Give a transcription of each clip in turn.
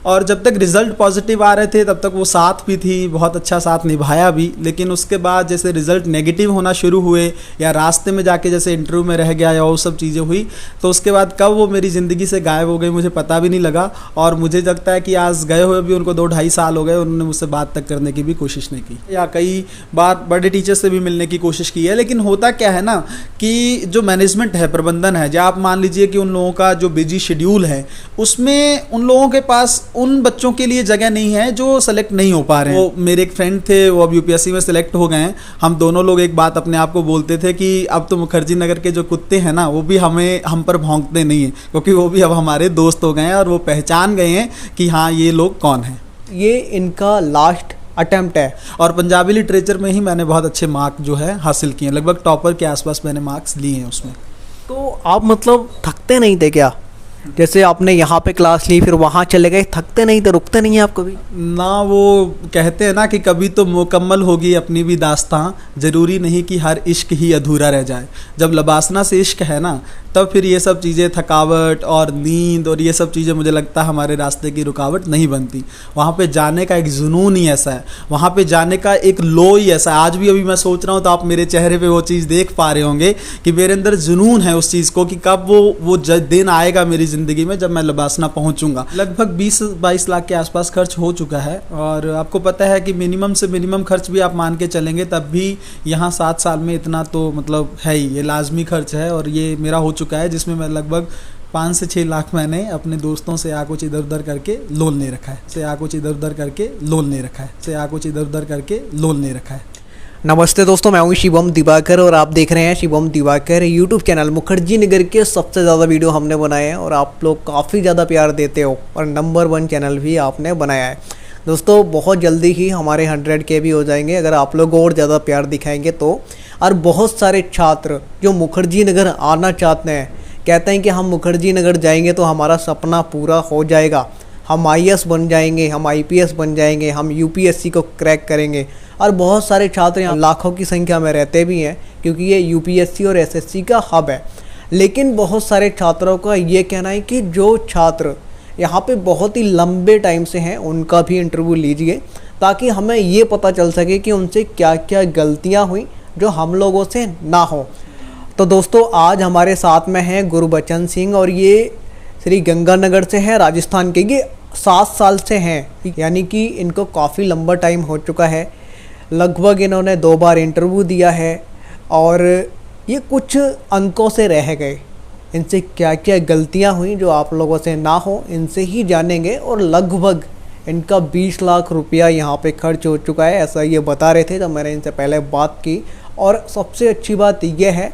और जब तक रिज़ल्ट पॉजिटिव आ रहे थे तब तक वो साथ भी थी, बहुत अच्छा साथ निभाया भी। लेकिन उसके बाद जैसे रिज़ल्ट नेगेटिव होना शुरू हुए या रास्ते में जाके जैसे इंटरव्यू में रह गया या वो सब चीज़ें हुई, तो उसके बाद कब वो मेरी ज़िंदगी से गायब हो गई मुझे पता भी नहीं लगा। और मुझे लगता है कि आज गए हुए भी उनको 2-2.5 साल हो गए, उन्होंने मुझसे बात तक करने की भी कोशिश नहीं की या कई बार बड़े टीचर से भी मिलने की कोशिश की है। लेकिन होता क्या है ना कि जो मैनेजमेंट है, प्रबंधन है, जब आप मान लीजिए कि उन लोगों का जो बिजी शेड्यूल है उसमें उन लोगों के पास उन बच्चों के लिए जगह नहीं है जो सेलेक्ट नहीं हो पा रहे हैं। वो मेरे एक फ्रेंड थे, वो अब यूपीएससी में सेलेक्ट हो गए हैं। हम दोनों लोग एक बात अपने आप को बोलते थे कि अब तो मुखर्जी नगर के जो कुत्ते हैं ना वो भी हम पर भौंकते नहीं हैं, क्योंकि वो भी अब हमारे दोस्त हो गए हैं और वो पहचान गए हैं कि हाँ ये लोग कौन हैं। ये इनका लास्ट अटेम्प्ट है और पंजाबी लिटरेचर में ही मैंने बहुत अच्छे मार्क जो है हासिल किए हैं, लगभग टॉपर के आसपास मैंने मार्क्स लिए हैं उसमें। तो आप मतलब थकते नहीं थे क्या? जैसे आपने यहाँ पे क्लास ली फिर वहाँ चले गए, थकते नहीं थे, रुकते नहीं हैं आप कभी? ना, वो कहते हैं ना कि कभी तो मुकम्मल होगी अपनी भी दास्तां, ज़रूरी नहीं कि हर इश्क ही अधूरा रह जाए। जब लबासना से इश्क है ना तब फिर ये सब चीज़ें, थकावट और नींद और ये सब चीज़ें मुझे लगता है हमारे रास्ते की रुकावट नहीं बनती। वहाँ पे जाने का एक जुनून ही ऐसा है, वहाँ पे जाने का एक लो ही ऐसा है। आज भी अभी मैं सोच रहा हूँ तो आप मेरे चेहरे पे वो चीज़ देख पा रहे होंगे कि मेरे अंदर जुनून है उस चीज़ को कि कब वो दिन आएगा मेरी ज़िंदगी में जब मैं लबासना पहुँचूँगा। लगभग 20-22 लाख के आसपास खर्च हो चुका है और आपको पता है कि मिनिमम से मिनिमम खर्च भी आप मान के चलेंगे तब भी यहाँ 7 साल में इतना तो मतलब है ही, ये लाजमी खर्च है। और ये मेरा हो चुका है जिसमें मैं लगभग 5 से 6 लाख मैंने अपने दोस्तों से या कुछ इधर उधर करके लोन ले रखा है। नमस्ते दोस्तों, मैं हूं शिवम दिवाकर और आप देख रहे हैं शिवम दिवाकर यूट्यूब चैनल। मुखर्जी नगर के सबसे ज़्यादा वीडियो हमने बनाए हैं और आप लोग काफ़ी ज़्यादा प्यार देते हो और नंबर 1 चैनल भी आपने बनाया है। दोस्तों बहुत जल्दी ही हमारे 100K भी हो जाएंगे अगर आप लोग और ज़्यादा प्यार दिखाएंगे तो। और बहुत सारे छात्र जो मुखर्जी नगर आना चाहते हैं, कहते हैं कि हम मुखर्जी नगर जाएंगे तो हमारा सपना पूरा हो जाएगा, हम IAS बन जाएंगे, हम IPS बन जाएंगे, हम UPSC को क्रैक करेंगे। और बहुत सारे छात्र यहाँ लाखों की संख्या में रहते भी हैं क्योंकि ये UPSC और SSC का हब है। लेकिन बहुत सारे छात्रों का ये कहना है कि जो छात्र यहाँ पे बहुत ही लंबे टाइम से हैं उनका भी इंटरव्यू लीजिए ताकि हमें ये पता चल सके कि उनसे क्या क्या गलतियाँ हुई जो हम लोगों से ना हो। तो दोस्तों आज हमारे साथ में हैं गुरबचन सिंह और ये श्री गंगानगर से हैं, राजस्थान के। ये 7 साल से हैं, यानी कि इनको काफ़ी लंबा टाइम हो चुका है। लगभग इन्होंने 2 बार इंटरव्यू दिया है और ये कुछ अंकों से रह गए। इनसे क्या क्या गलतियां हुई जो आप लोगों से ना हो, इनसे ही जानेंगे। और लगभग इनका 20 लाख रुपया यहाँ पे खर्च हो चुका है, ऐसा ये बता रहे थे जब मैंने इनसे पहले बात की। और सबसे अच्छी बात यह है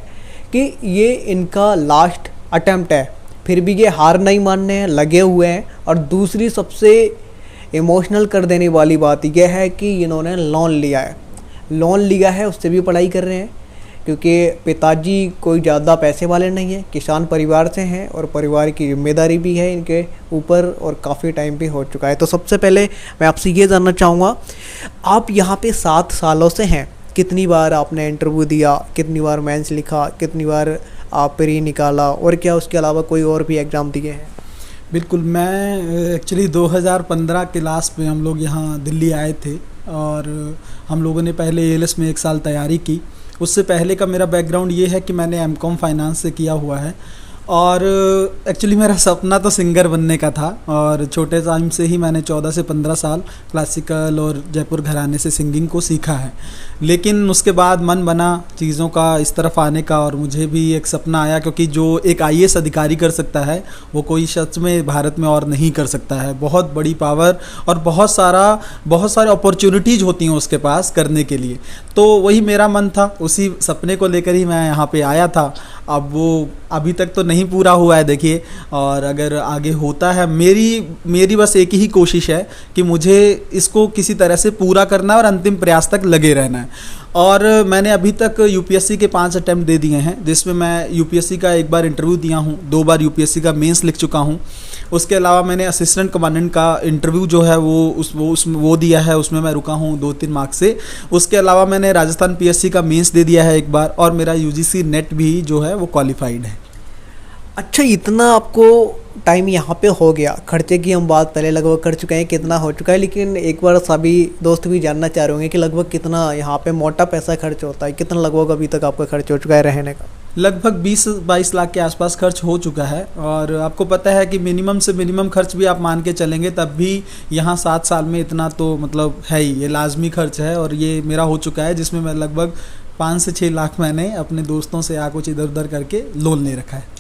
कि ये इनका लास्ट अटेम्प्ट है, फिर भी ये हार नहीं मानने हैं, लगे हुए हैं। और दूसरी सबसे इमोशनल कर देने वाली बात यह है कि इन्होंने लोन लिया है, उससे भी पढ़ाई कर रहे हैं क्योंकि पिताजी कोई ज़्यादा पैसे वाले नहीं हैं, किसान परिवार से हैं और परिवार की जिम्मेदारी भी है इनके ऊपर और काफ़ी टाइम भी हो चुका है। तो सबसे पहले मैं आपसे ये जानना चाहूँगा, आप यहाँ पे 7 सालों से हैं, कितनी बार आपने इंटरव्यू दिया, कितनी बार मेंस लिखा, कितनी बार आप प्री निकाला और क्या उसके अलावा कोई और भी एग्ज़ाम दिए हैं? बिल्कुल, मैं एक्चुअली 2015 के लास्ट में हम लोग यहाँ दिल्ली आए थे और हम लोगों ने पहले ALS में 1 साल तैयारी की। उससे पहले का मेरा बैकग्राउंड ये है कि मैंने MCOM फाइनेंस से किया हुआ है और एक्चुअली मेरा सपना तो सिंगर बनने का था और छोटे टाइम से ही मैंने 14 से 15 साल क्लासिकल और जयपुर घराने से सिंगिंग को सीखा है। लेकिन उसके बाद मन बना चीज़ों का इस तरफ आने का और मुझे भी एक सपना आया, क्योंकि जो एक IAS अधिकारी कर सकता है वो कोई सच में भारत में और नहीं कर सकता है। बहुत बड़ी पावर और बहुत सारे अपॉर्चुनिटीज़ होती हैं उसके पास करने के लिए। तो वही मेरा मन था, उसी सपने को लेकर ही मैं यहाँ पे आया था। अब वो अभी तक तो नहीं पूरा हुआ है देखिए, और अगर आगे होता है, मेरी बस एक ही कोशिश है कि मुझे इसको किसी तरह से पूरा करना है और अंतिम प्रयास तक लगे रहना है। और मैंने अभी तक UPSC के 5 अटैम्प्ट दे दिए हैं, जिसमें मैं UPSC का 1 बार इंटरव्यू दिया हूँ, 2 बार UPSC का मेंस लिख चुका हूँ। उसके अलावा मैंने असिस्टेंट कमांडेंट का इंटरव्यू जो है वो दिया है, उसमें मैं रुका हूँ 2-3 मार्क्स से। उसके अलावा मैंने राजस्थान PSC का मेंस दे दिया है 1 बार और मेरा UGC नेट भी जो है वो क्वालिफाइड है। अच्छा, इतना आपको टाइम यहाँ पे हो गया, खर्चे की हम बात पहले लगभग कर चुके हैं कितना हो चुका है, लेकिन एक बार सभी दोस्त भी जानना चाह रहे होंगे कि लगभग कितना यहाँ पे मोटा पैसा खर्च होता है, कितना लगभग अभी तक आपका खर्च हो चुका है रहने का? लगभग 20-22 लाख के आसपास खर्च हो चुका है। और आपको पता है कि मिनिमम से मिनिमम खर्च भी आप मान के चलेंगे तब भी यहाँ 7 साल में इतना तो मतलब है ही, ये लाजमी खर्च है। और ये मेरा हो चुका है जिसमें मैं लगभग 5 से 6 लाख मैंने अपने दोस्तों से या कुछ इधर उधर करके लोन ले रखा है।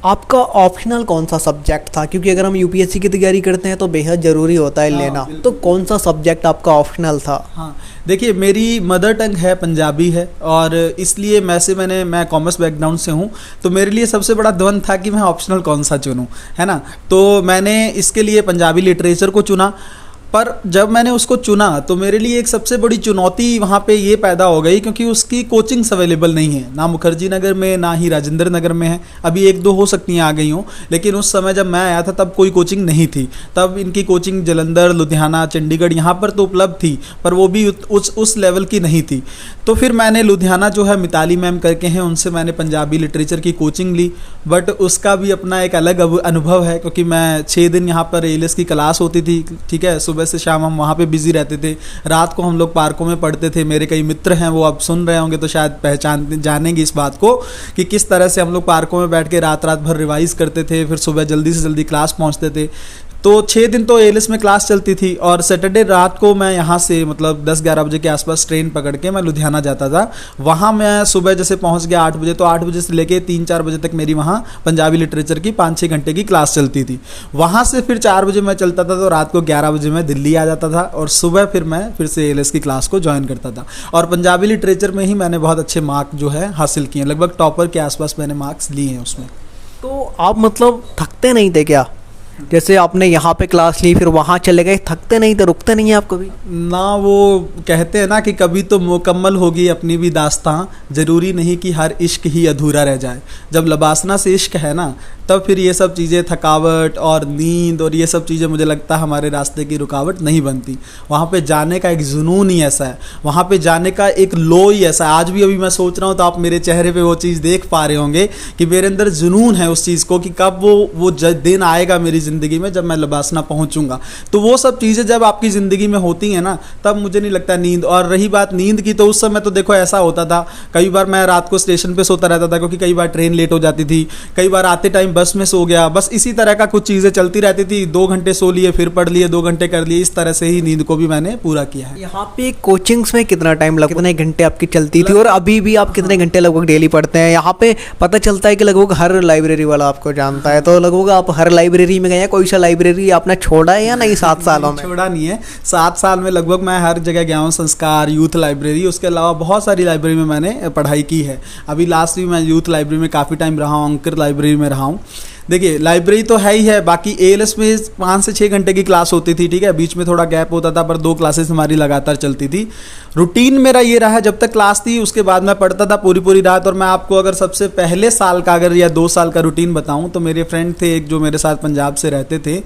आपका ऑप्शनल कौन सा सब्जेक्ट था, क्योंकि अगर हम यूपीएससी की तैयारी करते हैं तो बेहद ज़रूरी होता है लेना, तो कौन सा सब्जेक्ट आपका ऑप्शनल था? हाँ, देखिए मेरी मदर टंग है पंजाबी है, और इसलिए मैं कॉमर्स बैकग्राउंड से हूँ, तो मेरे लिए सबसे बड़ा द्वंद था कि मैं ऑप्शनल कौन सा चुनूँ, है ना। तो मैंने इसके लिए पंजाबी लिटरेचर को चुना। पर जब मैंने उसको चुना तो मेरे लिए एक सबसे बड़ी चुनौती वहाँ पे ये पैदा हो गई, क्योंकि उसकी कोचिंग्स अवेलेबल नहीं है, ना मुखर्जी नगर में ना ही राजेंद्र नगर में है। अभी 1-2 हो सकती हैं आ गई हों, लेकिन उस समय जब मैं आया था तब कोई कोचिंग नहीं थी। तब इनकी कोचिंग जलंधर, लुधियाना, चंडीगढ़ यहाँ पर तो उपलब्ध थी, पर वो भी उस लेवल की नहीं थी। तो फिर मैंने लुधियाना जो है मिताली मैम करके हैं, उनसे मैंने पंजाबी लिटरेचर की कोचिंग ली। बट उसका भी अपना एक अलग अनुभव है, क्योंकि मैं 6 दिन यहाँ पर एएलएस की क्लास होती थी, ठीक है। सुबह से शाम हम वहाँ पे बिजी रहते थे, रात को हम लोग पार्कों में पढ़ते थे। मेरे कई मित्र हैं, वो अब सुन रहे होंगे तो शायद जानेंगे इस बात को कि किस तरह से हम लोग पार्कों में बैठ के रात भर रिवाइज करते थे, फिर सुबह जल्दी से जल्दी क्लास पहुँचते थे। तो 6 दिन तो एएलएस में क्लास चलती थी, और सैटरडे रात को मैं यहाँ से मतलब 10-11 बजे के आसपास ट्रेन पकड़ के मैं लुधियाना जाता था। वहाँ मैं सुबह जैसे पहुँच गया 8 बजे, तो 8 बजे से लेके 3-4 बजे तक मेरी वहाँ पंजाबी लिटरेचर की 5-6 घंटे की क्लास चलती थी। वहाँ से फिर 4 बजे मैं चलता था, तो रात को 11 बजे मैं दिल्ली आ जाता था, और सुबह फिर मैं फिर से एएलएस की क्लास को ज्वाइन करता था। और पंजाबी लिटरेचर में ही मैंने बहुत अच्छे मार्क जो है हासिल किए, लगभग टॉपर के आसपास मैंने मार्क्स लिए हैं उसमें। तो आप मतलब थकते नहीं थे क्या? जैसे आपने यहाँ पे क्लास ली फिर वहाँ चले गए, थकते नहीं थे, रुकते नहीं है आप कभी? ना, वो कहते हैं ना कि कभी तो मुकम्मल होगी अपनी भी दास्तां, ज़रूरी नहीं कि हर इश्क ही अधूरा रह जाए। जब लबासना से इश्क है ना, तब फिर ये सब चीज़ें, थकावट और नींद और ये सब चीज़ें मुझे लगता है हमारे रास्ते की रुकावट नहीं बनती। वहाँ पे जाने का एक जुनून ही ऐसा है, वहाँ पे जाने का एक लो ही ऐसा है। आज भी अभी मैं सोच रहा हूँ तो आप मेरे चेहरे पे वो चीज़ देख पा रहे होंगे कि मेरे अंदर जुनून है उस चीज़ को, कि कब वो दिन आएगा मेरी ज़िंदगी में जब मैं लबासना पहुँचूँगा। तो वो सब चीज़ें जब आपकी ज़िंदगी में होती हैं ना, तब मुझे नहीं लगता नींद। और रही बात नींद की, तो उस समय तो देखो ऐसा होता था, कई बार मैं रात को स्टेशन पर सोता रहता था, क्योंकि कई बार ट्रेन लेट हो जाती थी, कई बार आते टाइम बस में सो गया। बस इसी तरह का कुछ चीज़ें चलती रहती थी। 2 घंटे सो लिए, फिर पढ़ लिए, 2 घंटे कर लिए, इस तरह से ही नींद को भी मैंने पूरा किया है। यहाँ पे कोचिंग्स में कितना टाइम लगा, कितने घंटे आपकी चलती थी, और अभी भी आप कितने घंटे लगभग डेली पढ़ते हैं? यहाँ पे पता चलता है कि लगभग हर लाइब्रेरी वाला आपको जानता है, तो लगभग आप हर लाइब्रेरी में गए हैं, कोई सा लाइब्रेरी आपने छोड़ा है या नहीं 7 सालों में? छोड़ा नहीं है, 7 साल में लगभग मैं हर जगह गया हूँ। संस्कार, यूथ लाइब्रेरी, उसके अलावा बहुत सारी लाइब्रेरी में मैंने पढ़ाई की है। अभी लास्ट भी मैं यूथ लाइब्रेरी में काफ़ी टाइम रहा हूँ, अंकर लाइब्रेरी में रहा हूँ। देखिए लाइब्रेरी तो है ही है, बाकी एएलएस में 5 से 6 घंटे की क्लास होती थी, ठीक है। बीच में थोड़ा गैप होता था, पर 2 क्लासेस हमारी लगातार चलती थी। रूटीन मेरा ये रहा, जब तक क्लास थी उसके बाद मैं पढ़ता था पूरी रात। और मैं आपको अगर सबसे पहले साल का अगर या 2 साल का रूटीन बताऊं, तो मेरे फ्रेंड थे एक जो मेरे साथ पंजाब से रहते थे,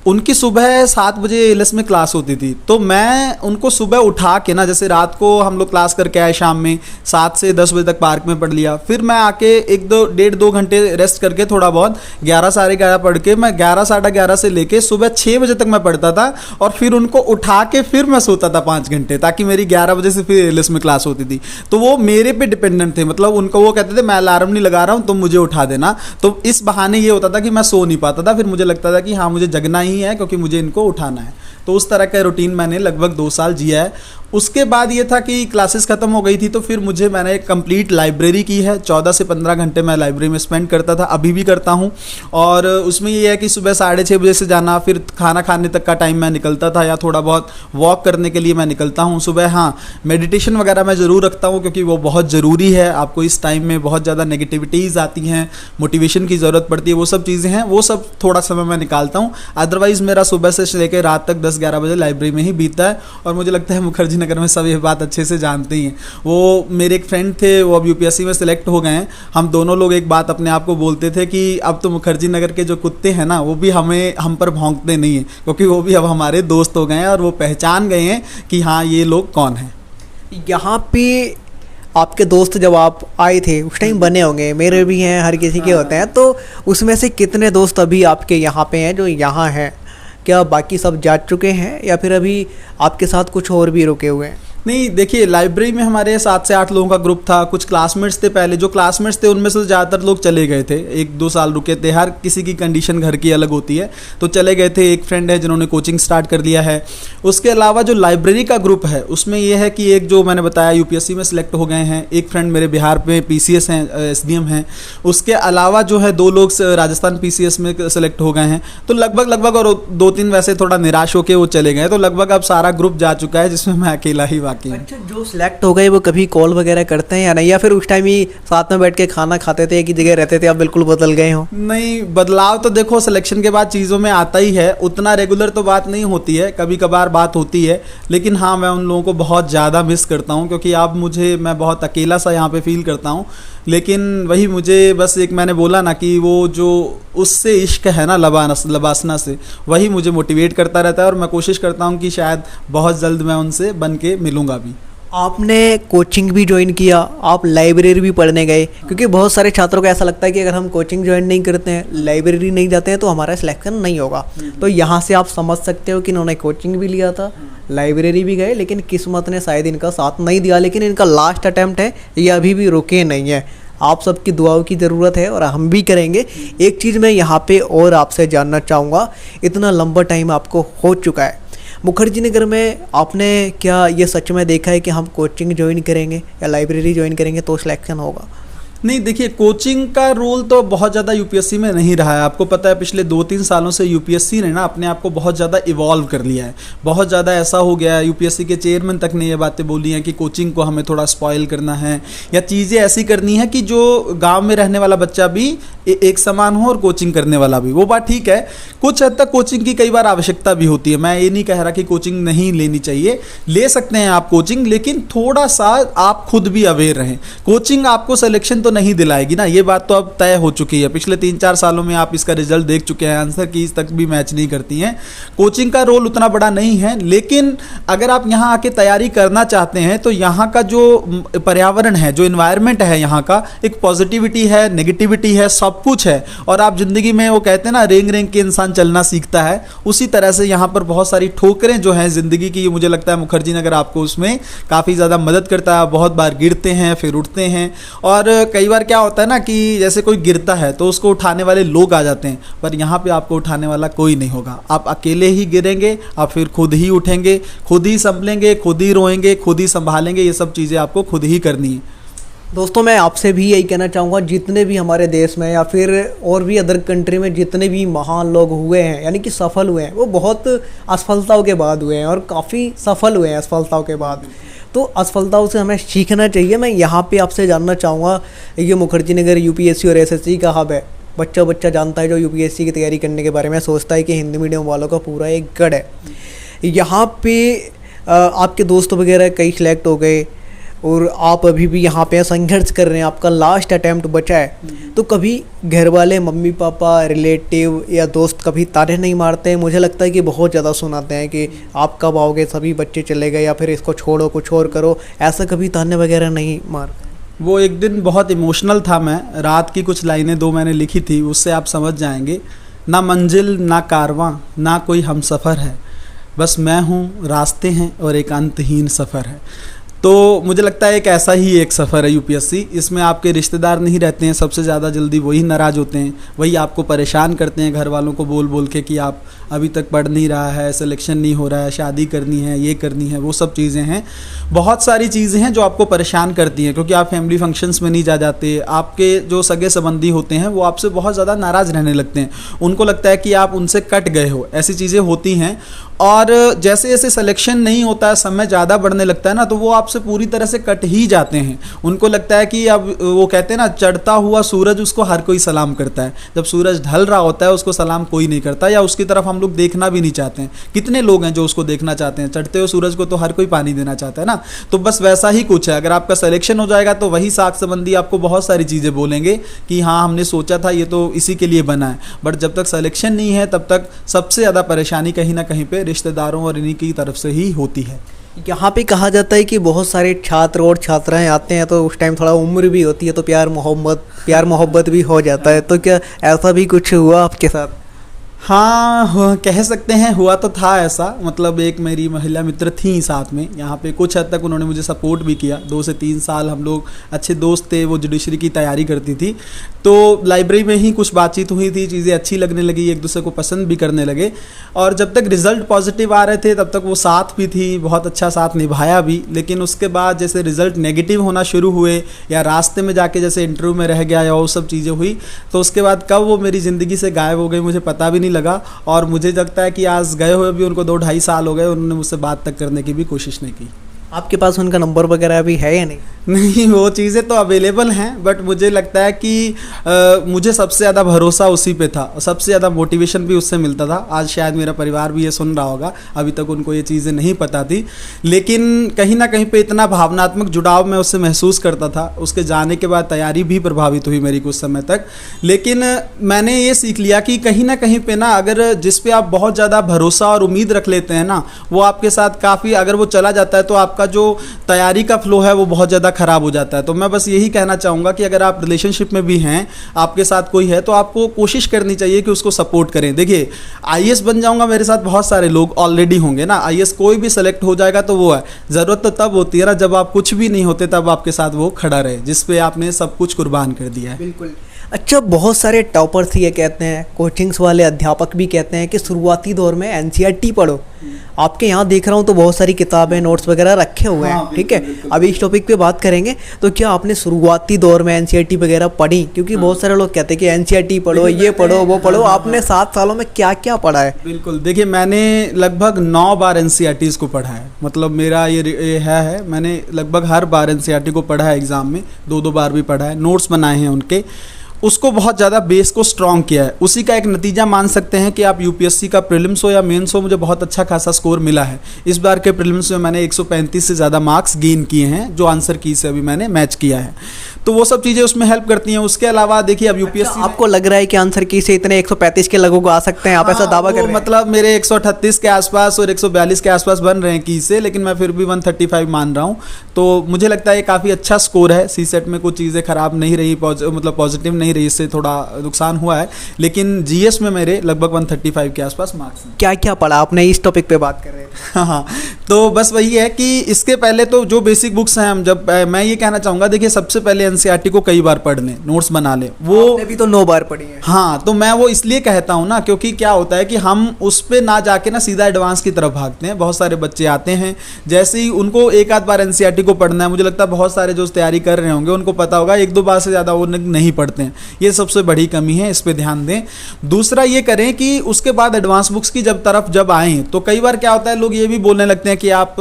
उनकी सुबह 7 बजे एएलएस में क्लास होती थी। तो मैं उनको सुबह उठा के ना, जैसे रात को हम लोग क्लास करके आए, शाम में 7 से 10 बजे तक पार्क में पढ़ लिया, फिर मैं आके 1-2 घंटे रेस्ट करके थोड़ा बहुत 11 साढ़े 11 पढ़ के मैं 11 साढ़े 11 से लेके सुबह 6 बजे तक मैं पढ़ता था। और फिर उनको उठा के फिर मैं सोता था 5 घंटे, ताकि मेरी 11 बजे से फिर एएलएस में क्लास होती थी। तो वो मेरे पे डिपेंडेंट थे, मतलब उनको वो कहते थे मैं अलार्म नहीं लगा रहा हूँ, तुम मुझे उठा देना। तो इस बहाने ये होता था कि मैं सो नहीं पाता था, फिर मुझे लगता था कि हाँ मुझे जगना ही है, क्योंकि मुझे इनको उठाना है। तो उस तरह का रूटीन मैंने लगभग 2 साल जिया है। उसके बाद ये था कि क्लासेस ख़त्म हो गई थी, तो फिर मैंने एक कंप्लीट लाइब्रेरी की है। 14 से 15 घंटे मैं लाइब्रेरी में स्पेंड करता था, अभी भी करता हूँ। और उसमें ये है कि सुबह 6:30 बजे से जाना, फिर खाना खाने तक का टाइम मैं निकलता था, या थोड़ा बहुत वॉक करने के लिए मैं निकलता हूँ सुबह। हाँ, मेडिटेशन वगैरह मैं ज़रूर रखता हूँ, क्योंकि वो बहुत ज़रूरी है। आपको इस टाइम में बहुत ज़्यादा नेगेटिविटीज़ आती हैं, मोटिवेशन की ज़रूरत पड़ती है, वो सब चीज़ें हैं, वो सब थोड़ा समय मैं निकालता हूँ। अदरवाइज़ मेरा सुबह से लेकर रात तक 10-11 बजे लाइब्रेरी में ही बीतता है। और मुझे लगता है मुखर्जी नगर में सब ये बात अच्छे से जानते ही हैं। वो मेरे एक फ्रेंड थे, वो अब यूपीएससी में सिलेक्ट हो गए हैं। हम दोनों लोग एक बात अपने आप को बोलते थे कि अब तो मुखर्जी नगर के जो कुत्ते हैं ना, वो भी हम पर भौंकते नहीं हैं, क्योंकि वो भी अब हमारे दोस्त हो गए हैं, और वो पहचान गए हैं कि हाँ ये लोग कौन हैं। यहाँ पे आपके दोस्त जब आप आए थे उस टाइम बने होंगे, मेरे भी हैं, हर किसी के होते हैं, तो उसमें से कितने दोस्त अभी आपके यहाँ पे हैं जो यहाँ हैं? क्या बाकी सब जा चुके हैं या फिर अभी आपके साथ कुछ और भी रुके हुए हैं? नहीं, देखिए लाइब्रेरी में हमारे 7 से 8 लोगों का ग्रुप था। कुछ क्लासमेट्स थे, पहले जो क्लासमेट्स थे उनमें से ज़्यादातर लोग चले गए थे, 1-2 साल रुके थे। हर किसी की कंडीशन घर की अलग होती है, तो चले गए थे। एक फ्रेंड है जिन्होंने कोचिंग स्टार्ट कर लिया है। उसके अलावा जो लाइब्रेरी का ग्रुप है उसमें यह है कि एक जो मैंने बताया यूपीएससी में सिलेक्ट हो गए हैं, एक फ्रेंड मेरे बिहार में पीसीएस हैं, एसडीएम हैं। उसके अलावा जो है 2 लोग राजस्थान पीसीएस में सेलेक्ट हो गए हैं। तो लगभग और 2-3 वैसे थोड़ा निराश होकर वो चले गए। तो लगभग अब सारा ग्रुप जा चुका है जिसमें मैं अकेला ही बाकी हूँ। अच्छा, जो सिलेक्ट हो गए वो कभी कॉल वगैरह करते हैं या नहीं, या फिर उस टाइम ही साथ में बैठ के खाना खाते थे, एक ही जगह रहते थे, अब बिल्कुल बदल गए हो? नहीं, बदलाव तो देखो सिलेक्शन के बाद चीज़ों में आता ही है। उतना रेगुलर तो बात नहीं होती है, कभी कभार बात होती है। लेकिन हाँ, मैं उन लोगों को बहुत ज़्यादा मिस करता हूँ, क्योंकि अब मैं बहुत अकेला सा यहाँ पे फील करता हूँ। लेकिन वही मुझे बस एक मैंने बोला ना कि वो जो उससे इश्क है ना लबासना से, वही मुझे मोटिवेट करता रहता है। और मैं कोशिश करता हूँ कि शायद बहुत जल्द मैं उनसे बन के मिलूँगा भी। आपने कोचिंग भी ज्वाइन किया, आप लाइब्रेरी भी पढ़ने गए, क्योंकि बहुत सारे छात्रों को ऐसा लगता है कि अगर हम कोचिंग ज्वाइन नहीं करते हैं, लाइब्रेरी नहीं जाते हैं, तो हमारा सिलेक्शन नहीं होगा। तो यहाँ से आप समझ सकते हो कि इन्होंने कोचिंग भी लिया था, लाइब्रेरी भी गए, लेकिन किस्मत ने शायद इनका साथ नहीं दिया। लेकिन इनका लास्ट अटैम्प्ट है, ये अभी भी रुके नहीं है। आप सबकी दुआओं की ज़रूरत है और हम भी करेंगे। एक चीज़ मैं यहाँ पे और आपसे जानना चाहूँगा, इतना लंबा टाइम आपको हो चुका है मुखर्जी नगर में, आपने क्या ये सच में देखा है कि हम कोचिंग ज्वाइन करेंगे या लाइब्रेरी ज्वाइन करेंगे तो सिलेक्शन होगा? नहीं, देखिए कोचिंग का रोल तो बहुत ज़्यादा यूपीएससी में नहीं रहा है। आपको पता है पिछले 2-3 सालों से यूपीएससी ने ना अपने आप को बहुत ज़्यादा इवॉल्व कर लिया है। बहुत ज़्यादा ऐसा हो गया है, यूपीएससी के चेयरमैन तक ने ये बातें बोली हैं कि कोचिंग को हमें थोड़ा स्पॉइल करना है, या चीज़ें ऐसी करनी है कि जो गाँव में रहने वाला बच्चा भी एक समान हो और कोचिंग करने वाला भी। वो बात ठीक है, कुछ हद तक कोचिंग की कई बार आवश्यकता भी होती है। मैं ये नहीं कह रहा कि कोचिंग नहीं लेनी चाहिए, ले सकते हैं आप कोचिंग, लेकिन थोड़ा सा आप खुद भी अवेयर रहें। कोचिंग आपको सिलेक्शन तो नहीं दिलाएगी ना, ये बात तो अब तय हो चुकी है। पिछले 3-4 सालों में आप इसका रिजल्ट देख चुके हैं, आंसर कीज तक भी मैच नहीं करती हैं। कोचिंग का रोल उतना बड़ा नहीं है, लेकिन अगर आप यहाँ आके तैयारी करना चाहते हैं तो यहाँ का जो पर्यावरण है, जो इन्वायरमेंट है यहाँ का, एक पॉजिटिविटी है, नेगेटिविटी है, सब कुछ है। और आप जिंदगी में वो कहते हैं ना रेंग रेंग के इंसान चलना सीखता है, उसी तरह से यहाँ पर बहुत सारी ठोकरें जो हैं जिंदगी की, मुझे लगता है मुखर्जी नगर आपको उसमें काफ़ी ज़्यादा मदद करता है। बहुत बार गिरते हैं फिर उठते हैं, और कई बार क्या होता है ना कि जैसे कोई गिरता है तो उसको उठाने वाले लोग आ जाते हैं, पर यहाँ पे आपको उठाने वाला कोई नहीं होगा। आप अकेले ही गिरेंगे, आप फिर खुद ही उठेंगे, खुद ही संभलेंगे, खुद ही रोएंगे, खुद ही संभालेंगे। ये सब चीज़ें आपको खुद ही करनी है। दोस्तों, मैं आपसे भी यही कहना चाहूँगा, जितने भी हमारे देश में या फिर और भी अदर कंट्री में जितने भी महान लोग हुए हैं, यानी कि सफल हुए हैं, वो बहुत असफलताओं के बाद हुए हैं और काफ़ी सफल हुए हैं असफलताओं के बाद। तो असफलताओं से हमें सीखना चाहिए। मैं यहाँ पे आपसे जानना चाहूँगा, ये मुखर्जी नगर यूपीएससी और एसएससी का हब है। बच्चा जानता है जो यूपीएससी की तैयारी करने के बारे में सोचता है कि हिंदी मीडियम वालों का पूरा एक गढ़ है। यहाँ पे आपके दोस्त वगैरह कई सिलेक्ट हो गए और आप अभी भी यहाँ पे संघर्ष कर रहे हैं, आपका लास्ट अटैम्प्ट बचा है। तो कभी घर वाले, मम्मी पापा, रिलेटिव या दोस्त कभी ताने नहीं मारते हैं? मुझे लगता है कि बहुत ज़्यादा सुनाते हैं कि आप कब आओगे, सभी बच्चे चले गए, या फिर इसको छोड़ो कुछ और करो। ऐसा कभी ताने वगैरह नहीं मारते? वो एक दिन बहुत इमोशनल था। मैं रात की कुछ लाइनें 2 मैंने लिखी थी, उससे आप समझ जाएंगे। ना मंजिल ना कारवां, ना कोई हमसफ़र है, बस मैं हूँ, रास्ते हैं और एक अंतहीन सफ़र है। तो मुझे लगता है एक ऐसा ही एक सफ़र है यूपीएससी। इसमें आपके रिश्तेदार नहीं रहते हैं, सबसे ज़्यादा जल्दी वही नाराज़ होते हैं, वही आपको परेशान करते हैं घर वालों को बोल बोल के कि आप अभी तक पढ़ नहीं रहा है, सिलेक्शन नहीं हो रहा है, शादी करनी है, ये करनी है, वो सब चीज़ें हैं। बहुत सारी चीज़ें हैं जो आपको परेशान करती हैं, क्योंकि आप फैमिली फंक्शंस में नहीं जा जाते। आपके जो सगे संबंधी होते हैं वो आपसे बहुत ज़्यादा नाराज़ रहने लगते हैं, उनको लगता है कि आप उनसे कट गए हो, ऐसी चीज़ें होती हैं। और जैसे जैसे सिलेक्शन नहीं होता है, समय ज़्यादा बढ़ने लगता है ना, तो वो आपसे पूरी तरह से कट ही जाते हैं। उनको लगता है कि अब वो कहते हैं ना, चढ़ता हुआ सूरज उसको हर कोई सलाम करता है, जब सूरज ढल रहा होता है उसको सलाम कोई नहीं करता, या उसकी तरफ हम लोग देखना भी नहीं चाहते हैं। कितने लोग हैं जो उसको देखना चाहते हैं? चढ़ते हुए सूरज को तो हर कोई पानी देना चाहता है ना। तो बस वैसा ही कुछ है। अगर आपका सिलेक्शन हो जाएगा तो वही साख संबंधी आपको बहुत सारी चीज़ें बोलेंगे कि हाँ हमने सोचा था ये तो इसी के लिए बना है, बट जब तक सिलेक्शन नहीं है तब तक सबसे ज़्यादा परेशानी कहीं ना कहीं पे रिश्तेदारों और इन्हीं की तरफ से ही होती है। यहाँ पे कहा जाता है कि बहुत सारे छात्र और छात्राएं आते हैं तो उस टाइम थोड़ा उम्र भी होती है तो प्यार मोहब्बत भी हो जाता है, तो क्या ऐसा भी कुछ हुआ आपके साथ? हाँ कह सकते हैं, हुआ तो था ऐसा। मतलब एक मेरी महिला मित्र थी साथ में, यहाँ पे कुछ हद तक उन्होंने मुझे सपोर्ट भी किया। 2 से 3 साल हम लोग अच्छे दोस्त थे। वो जुडिशरी की तैयारी करती थी, तो लाइब्रेरी में ही कुछ बातचीत हुई थी, चीज़ें अच्छी लगने लगी, एक दूसरे को पसंद भी करने लगे। और जब तक रिज़ल्ट पॉजिटिव आ रहे थे तब तक वो साथ भी थी, बहुत अच्छा साथ निभाया भी। लेकिन उसके बाद जैसे रिज़ल्ट नेगेटिव होना शुरू हुए या रास्ते में जाके जैसे इंटरव्यू में रह गया या वो सब चीज़ें हुई, तो उसके बाद कब वो मेरी ज़िंदगी से गायब हो गई मुझे पता भी नहीं लगा। और मुझे लगता है कि आज गए हुए भी उनको 2-2.5 साल हो गए, उन्होंने मुझसे बात तक करने की भी कोशिश नहीं की। आपके पास उनका नंबर वगैरह अभी है या नहीं? नहीं, वो चीज़ें तो अवेलेबल हैं, बट मुझे लगता है कि मुझे सबसे ज़्यादा भरोसा उसी पे था, सबसे ज़्यादा मोटिवेशन भी उससे मिलता था। आज शायद मेरा परिवार भी ये सुन रहा होगा, अभी तक उनको ये चीज़ें नहीं पता थी, लेकिन कहीं ना कहीं पे इतना भावनात्मक जुड़ाव मैं उससे महसूस करता था। उसके जाने के बाद तैयारी भी प्रभावित हुई मेरी कुछ समय तक, लेकिन मैंने ये सीख लिया कि कहीं ना कहीं पे ना अगर जिस पे आप बहुत ज़्यादा भरोसा और उम्मीद रख लेते हैं ना, वो आपके साथ काफ़ी, अगर वो चला जाता है तो आपका जो तैयारी का फ्लो है वो बहुत ज़्यादा ख़राब हो जाता है। तो मैं बस यही कहना चाहूँगा कि अगर आप रिलेशनशिप में भी हैं, आपके साथ कोई है, तो आपको कोशिश करनी चाहिए कि उसको सपोर्ट करें। देखिए, आईएएस बन जाऊँगा, मेरे साथ बहुत सारे लोग ऑलरेडी होंगे ना, आईएएस कोई भी सेलेक्ट हो जाएगा तो वो है। ज़रूरत तो तब होती है ना जब आप कुछ भी नहीं होते, तब आपके साथ वो खड़ा रहे जिस पे आपने सब कुछ कुर्बान कर दिया है। बिल्कुल। अच्छा, बहुत सारे टॉपर्स ये कहते हैं, कोचिंग्स वाले अध्यापक भी कहते हैं कि शुरुआती दौर में एनसीईआरटी पढ़ो। आपके यहाँ देख रहा हूँ तो बहुत सारी किताबें, नोट्स वगैरह रखे हुए हैं। ठीक है, अभी इस टॉपिक पे बात करेंगे। तो क्या आपने शुरुआती दौर में एनसीईआरटी वगैरह पढ़ी? क्योंकि बहुत सारे लोग कहते हैं कि एनसीईआरटी पढ़ो, ये पढ़ो, वो पढ़ो। आपने 7 सालों में क्या क्या पढ़ा है? बिल्कुल, देखिए मैंने लगभग 9 बार एनसीईआरटीज़ को पढ़ा है। मतलब मेरा ये है मैंने लगभग हर बार एनसीईआरटी को पढ़ा है, एग्ज़ाम में 2-2 बार भी पढ़ा है, नोट्स बनाए हैं उनके, उसको बहुत ज़्यादा बेस को स्ट्रॉन्ग किया है। उसी का एक नतीजा मान सकते हैं कि आप यूपीएससी का प्रीलिम्स हो या मेंस हो, मुझे बहुत अच्छा खासा स्कोर मिला है। इस बार के प्रीलिम्स में मैंने 135 से ज़्यादा मार्क्स गेन किए हैं, जो आंसर की से अभी मैंने मैच किया है। तो वो सब चीज़ें उसमें हेल्प करती हैं। उसके अलावा देखिए, अब यूपीएससी आपको लग रहा है कि आंसर की से इतने 135 के लोगों को आ सकते हैं, आप ऐसा दावा कर रहे हैं? मतलब मेरे 138 के आसपास और 142 के आसपास बन रहे हैं की से, लेकिन मैं फिर भी 135 मान रहा हूँ। तो मुझे लगता है ये काफ़ी अच्छा स्कोर है। सीसेट में कुछ चीज़ें ख़राब नहीं रही, मतलब पॉजिटिव नहीं रही, इससे थोड़ा नुकसान हुआ है, लेकिन जीएस में मेरे लगभग 135 के आसपास मार्क्स हैं। क्या क्या पढ़ा आपने? इस टॉपिक पे बात कर रहे थे। हाँ, तो बस वही है कि इसके पहले तो जो बेसिक बुक्स हैं, हम जब मैं ये कहना चाहूँगा, देखिए सबसे पहले एनसीईआरटी को कई बार पढ़ लें, नोट्स बना लें। वो आपने भी तो 9 बार पढ़ी है। हाँ, तो मैं वो इसलिए कहता हूँ ना, क्योंकि क्या होता है कि हम उस पे ना जाके ना सीधा एडवांस की तरफ भागते हैं। बहुत सारे बच्चे आते हैं, जैसे ही उनको एक आध बार एनसीईआरटी को पढ़ना है, मुझे लगता है बहुत सारे जो तैयारी कर रहे होंगे उनको पता होगा 1-2 बार से ज़्यादा वो नहीं पढ़ते हैं। ये सबसे बड़ी कमी है, इस पे ध्यान दें। दूसरा ये करें कि उसके बाद एडवांस बुक्स की जब आएँ, तो कई बार क्या होता है, लोग ये भी बोलने लगते हैं कि आप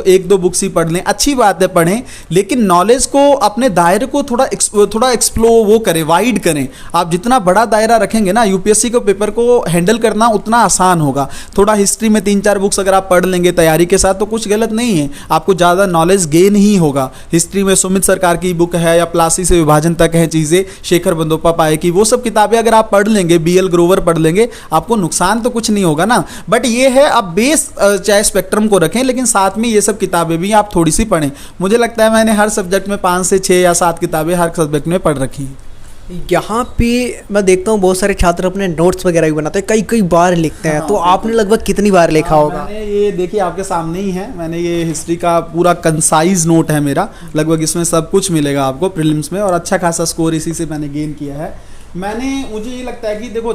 1-2 बुक्स ही पढ़ लें। अच्छी बात है, पढ़ें, लेकिन नॉलेज को, अपने दायरे को थोड़ा एक्सप्लोर वो करें, वाइड करें। आप जितना बड़ा दायरा रखेंगे ना, यूपीएससी के पेपर को हैंडल करना उतना आसान होगा। थोड़ा हिस्ट्री में 3-4 बुक्स अगर आप पढ़ लेंगे तैयारी के साथ, तो कुछ गलत नहीं है, आपको ज़्यादा नॉलेज गेन ही होगा। हिस्ट्री में सुमित सरकार की बुक है, या प्लासी से विभाजन तक है चीज़ें, शेखर बंदोपाध्याय की, वो सब किताबें अगर आप पढ़ लेंगे, बीएल ग्रोवर पढ़ लेंगे, आपको नुकसान तो कुछ नहीं होगा ना। बट ये है, आप बेस चाहे स्पेक्ट्रम को रखें, लेकिन साथ में ये सब किताबें भी आप थोड़ी सी पढ़ें। मुझे लगता है मैंने हर सब्जेक्ट में 5 से 6 या 7 किताबें हर सब्जेक्ट में पढ़ रखी हैं। यहाँ पे मैं देखता हूँ बहुत सारे छात्र अपने नोट्स वगैरह भी बनाते हैं, कई बार लिखते हैं। तो आपने लगभग कितनी बार लिखा होगा? मैंने ये देखिए आपके सामने ही है, मैंने ये हिस्ट्री का पूरा कंसाइज नोट है मेरा, लगभग इसमें सब कुछ मिलेगा आपको प्रीलिम्स में, और अच्छा खासा स्कोर इसी से मैंने गेन किया है। मुझे ये लगता है कि देखो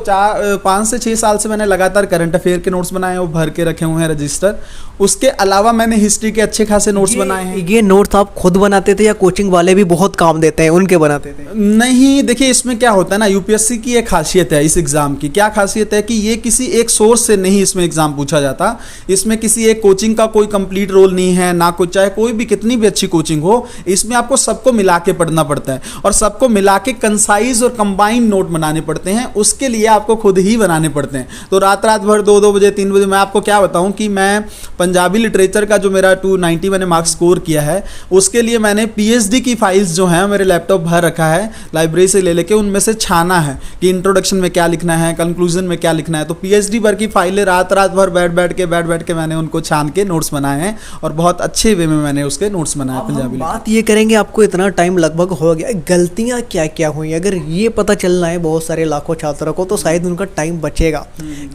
5 से 6 साल से मैंने लगातार करंट अफेयर के नोट्स बनाए हैं, वो भर के रखे हुए हैं रजिस्टर। उसके अलावा मैंने हिस्ट्री के अच्छे खासे नोट्स बनाए हैं। ये नोट्स आप खुद बनाते थे या कोचिंग वाले भी बहुत काम देते हैं उनके बनाते थे? नहीं, देखिए इसमें क्या होता है ना, यूपीएससी की एक खासियत है इस एग्जाम की। क्या खासियत है कि ये किसी एक सोर्स से नहीं इसमें एग्जाम पूछा जाता। इसमें किसी एक कोचिंग का कोई कंप्लीट रोल नहीं है ना, कुछ चाहे कोई भी कितनी भी अच्छी कोचिंग हो, इसमें आपको सबको मिला के पढ़ना पड़ता है, और सबको मिला के कंसाइज और कंबाइंड नोट बनाने पड़ते हैं, उसके लिए आपको खुद ही बनाने पड़ते हैं। तो रात भर 2-2 बजे 3 बजे, मैं आपको क्या बताऊं कि मैं पंजाबी लिटरेचर का जो मेरा 290 मैंने मार्क्स स्कोर किया है, उसके लिए मैंने पीएचडी की फाइल्स जो हैं मेरे लैपटॉप भर रखा है, लाइब्रेरी से ले लेके उनमें से छाना है कि इंट्रोडक्शन में क्या लिखना है, कंक्लूजन में क्या लिखना है। तो पीएचडी भर की फाइलें रात भर बैठ के मैंने उनको छान के नोट्स बनाए हैं और बहुत अच्छे वे में मैंने उसके नोट्स बनाए पंजाबी। बात ये करेंगे, आपको इतना टाइम लगभग हो गया, गलतियां क्या क्या हुई, अगर ये पता चलना है बहुत सारे लाखों छात्रों को तो शायद उनका टाइम बचेगा।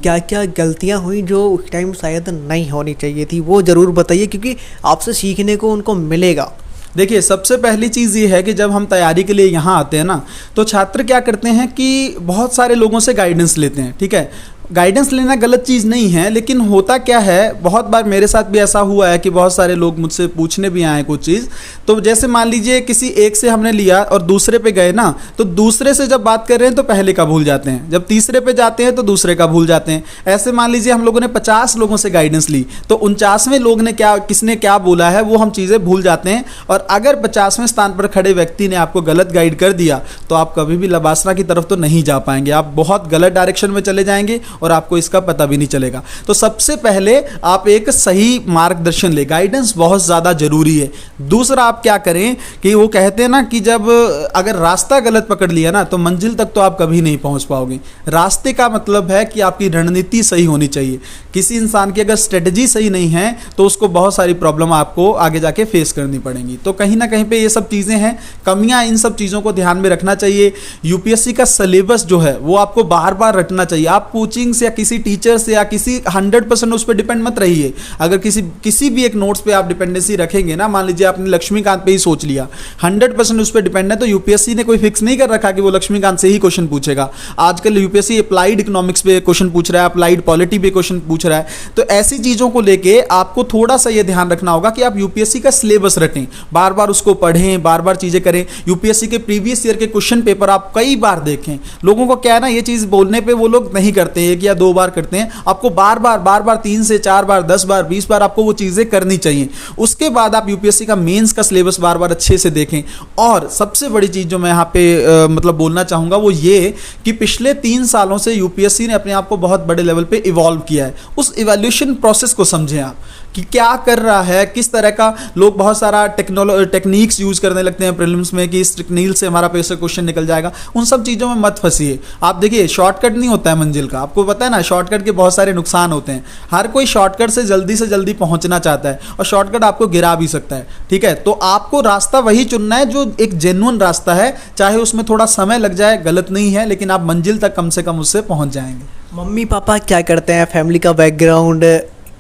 क्या क्या गलतियां हुई जो उस टाइम शायद नहीं होनी चाहिए थी, वो ज़रूर बताइए, क्योंकि आपसे सीखने को उनको मिलेगा। देखिए, सबसे पहली चीज़ ये है कि जब हम तैयारी के लिए यहाँ आते हैं ना, तो छात्र क्या करते हैं कि बहुत सारे लोगों से गाइडेंस लेते हैं। ठीक है, गाइडेंस लेना गलत चीज़ नहीं है, लेकिन होता क्या है, बहुत बार मेरे साथ भी ऐसा हुआ है कि बहुत सारे लोग मुझसे पूछने भी आए कुछ चीज़। तो जैसे मान लीजिए किसी एक से हमने लिया और दूसरे पे गए ना, तो दूसरे से जब बात कर रहे हैं तो पहले का भूल जाते हैं, जब तीसरे पे जाते हैं तो दूसरे का भूल जाते हैं। ऐसे मान लीजिए हम लोगों ने 50 लोगों से गाइडेंस ली, तो 49वें लोग ने किसने क्या बोला है वो हम चीज़ें भूल जाते हैं। और अगर 50वें स्थान पर खड़े व्यक्ति ने आपको गलत गाइड कर दिया तो आप कभी भी लबासना की तरफ तो नहीं जा पाएंगे, आप बहुत गलत डायरेक्शन में चले जाएंगे और आपको इसका पता भी नहीं चलेगा। तो सबसे पहले आप एक सही मार्गदर्शन ले, गाइडेंस बहुत ज़्यादा जरूरी है। दूसरा, आप क्या करें कि वो कहते हैं ना कि जब अगर रास्ता गलत पकड़ लिया ना तो मंजिल तक तो आप कभी नहीं पहुंच पाओगे। रास्ते का मतलब है कि आपकी रणनीति सही होनी चाहिए। किसी इंसान की अगर स्ट्रेटजी सही नहीं है तो उसको बहुत सारी प्रॉब्लम आपको आगे जाके फेस करनी पड़ेंगी। तो कहीं ना कहीं पे ये सब चीज़ें हैं, कमियां, इन सब चीज़ों को ध्यान में रखना चाहिए। यूपीएससी का सिलेबस जो है वो आपको बार बार रटना चाहिए। आप कोचिंग से या किसी टीचर से या किसी 100% उस पर डिपेंड मत रहिए। अगर किसी भी एक नोट्स पे आप डिपेंडेंसी रखेंगे ना, मान लीजिए आपने लक्ष्मीकांत पे ही सोच लिया, 100% उस पर डिपेंड है, तो यूपीएससी ने कोई फिक्स नहीं कर रखा कि वो लक्ष्मीकांत से ही क्वेश्चन पूछेगा। आजकल यूपीएससी अप्लाइड इकोनॉमिक्स पे क्वेश्चन पूछ रहा है, अप्लाइड पॉलिटी पे क्वेश्चन पूछ रहा है। तो ऐसी चीज़ों को लेके आपको थोड़ा सा ये ध्यान रखना होगा कि आप यूपीएससी का सिलेबस रटें, बार बार उसको पढ़ें, बार बार चीज़ें करें। यूपीएससी के प्रीवियस ईयर के क्वेश्चन पेपर आप कई बार देखें। लोगों को क्या है ना, ये चीज़ बोलने पर वो लोग नहीं करते हैं कि या 2 बार करते हैं, आपको बार बार 3 से 4 बार 10 बार 20 बार आपको वो चीज़ें करनी चाहिए। उसके बाद आप यूपीएससी का मेंस का सिलेबस बार बार अच्छे से देखें। और सबसे बड़ी चीज़ जो मैं यहाँ पे मतलब बोलना चाहूँगा वो ये कि पिछले 3 सालों से यूपीएससी ने अपने आप को बहुत बड़े लेवल पे इवॉल्व किया है। उस इवोल्यूशन प्रोसेस को समझें आप कि क्या कर रहा है, किस तरह का। लोग बहुत सारा टेक्निक्स यूज करने लगते हैं प्रीलिम्स में कि इस टेक्निक से हमारा पैसे क्वेश्चन निकल जाएगा। उन सब चीज़ों में मत फंसिए। आप देखिए, शॉर्टकट नहीं होता है मंजिल का, आपको पता है ना, शॉर्टकट के बहुत सारे नुकसान होते हैं। हर कोई शॉर्टकट से जल्दी पहुंचना चाहता है और शॉर्टकट आपको गिरा भी सकता है। ठीक है, तो आपको रास्ता वही चुनना है जो एक जेन्युइन रास्ता है, चाहे उसमें थोड़ा समय लग जाए, गलत नहीं है, लेकिन आप मंजिल तक कम से कम उससे पहुंच जाएंगे। मम्मी पापा क्या करते हैं, फैमिली का बैकग्राउंड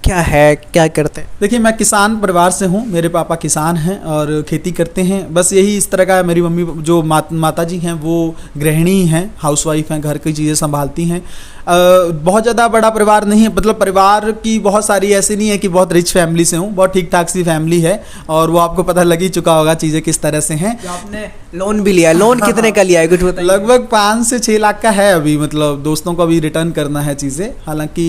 क्या है, क्या करते हैं? देखिए, मैं किसान परिवार से हूँ, मेरे पापा किसान हैं और खेती करते हैं। बस यही इस तरह का है। मेरी मम्मी जो माता जी हैं वो गृहिणी हैं, हाउसवाइफ हैं, घर की चीज़ें संभालती हैं। बहुत ज़्यादा बड़ा परिवार नहीं है, मतलब परिवार की बहुत सारी ऐसी नहीं है कि बहुत रिच फैमिली से हूँ, बहुत ठीक ठाक सी फैमिली है और वो आपको पता लग ही चुका होगा चीज़ें किस तरह से हैं। आपने लोन भी लिया है, लोन कितने का लिया है कुछ बताइए? लगभग 5 से 6 लाख का है अभी, मतलब दोस्तों को अभी रिटर्न करना है चीज़ें, हालांकि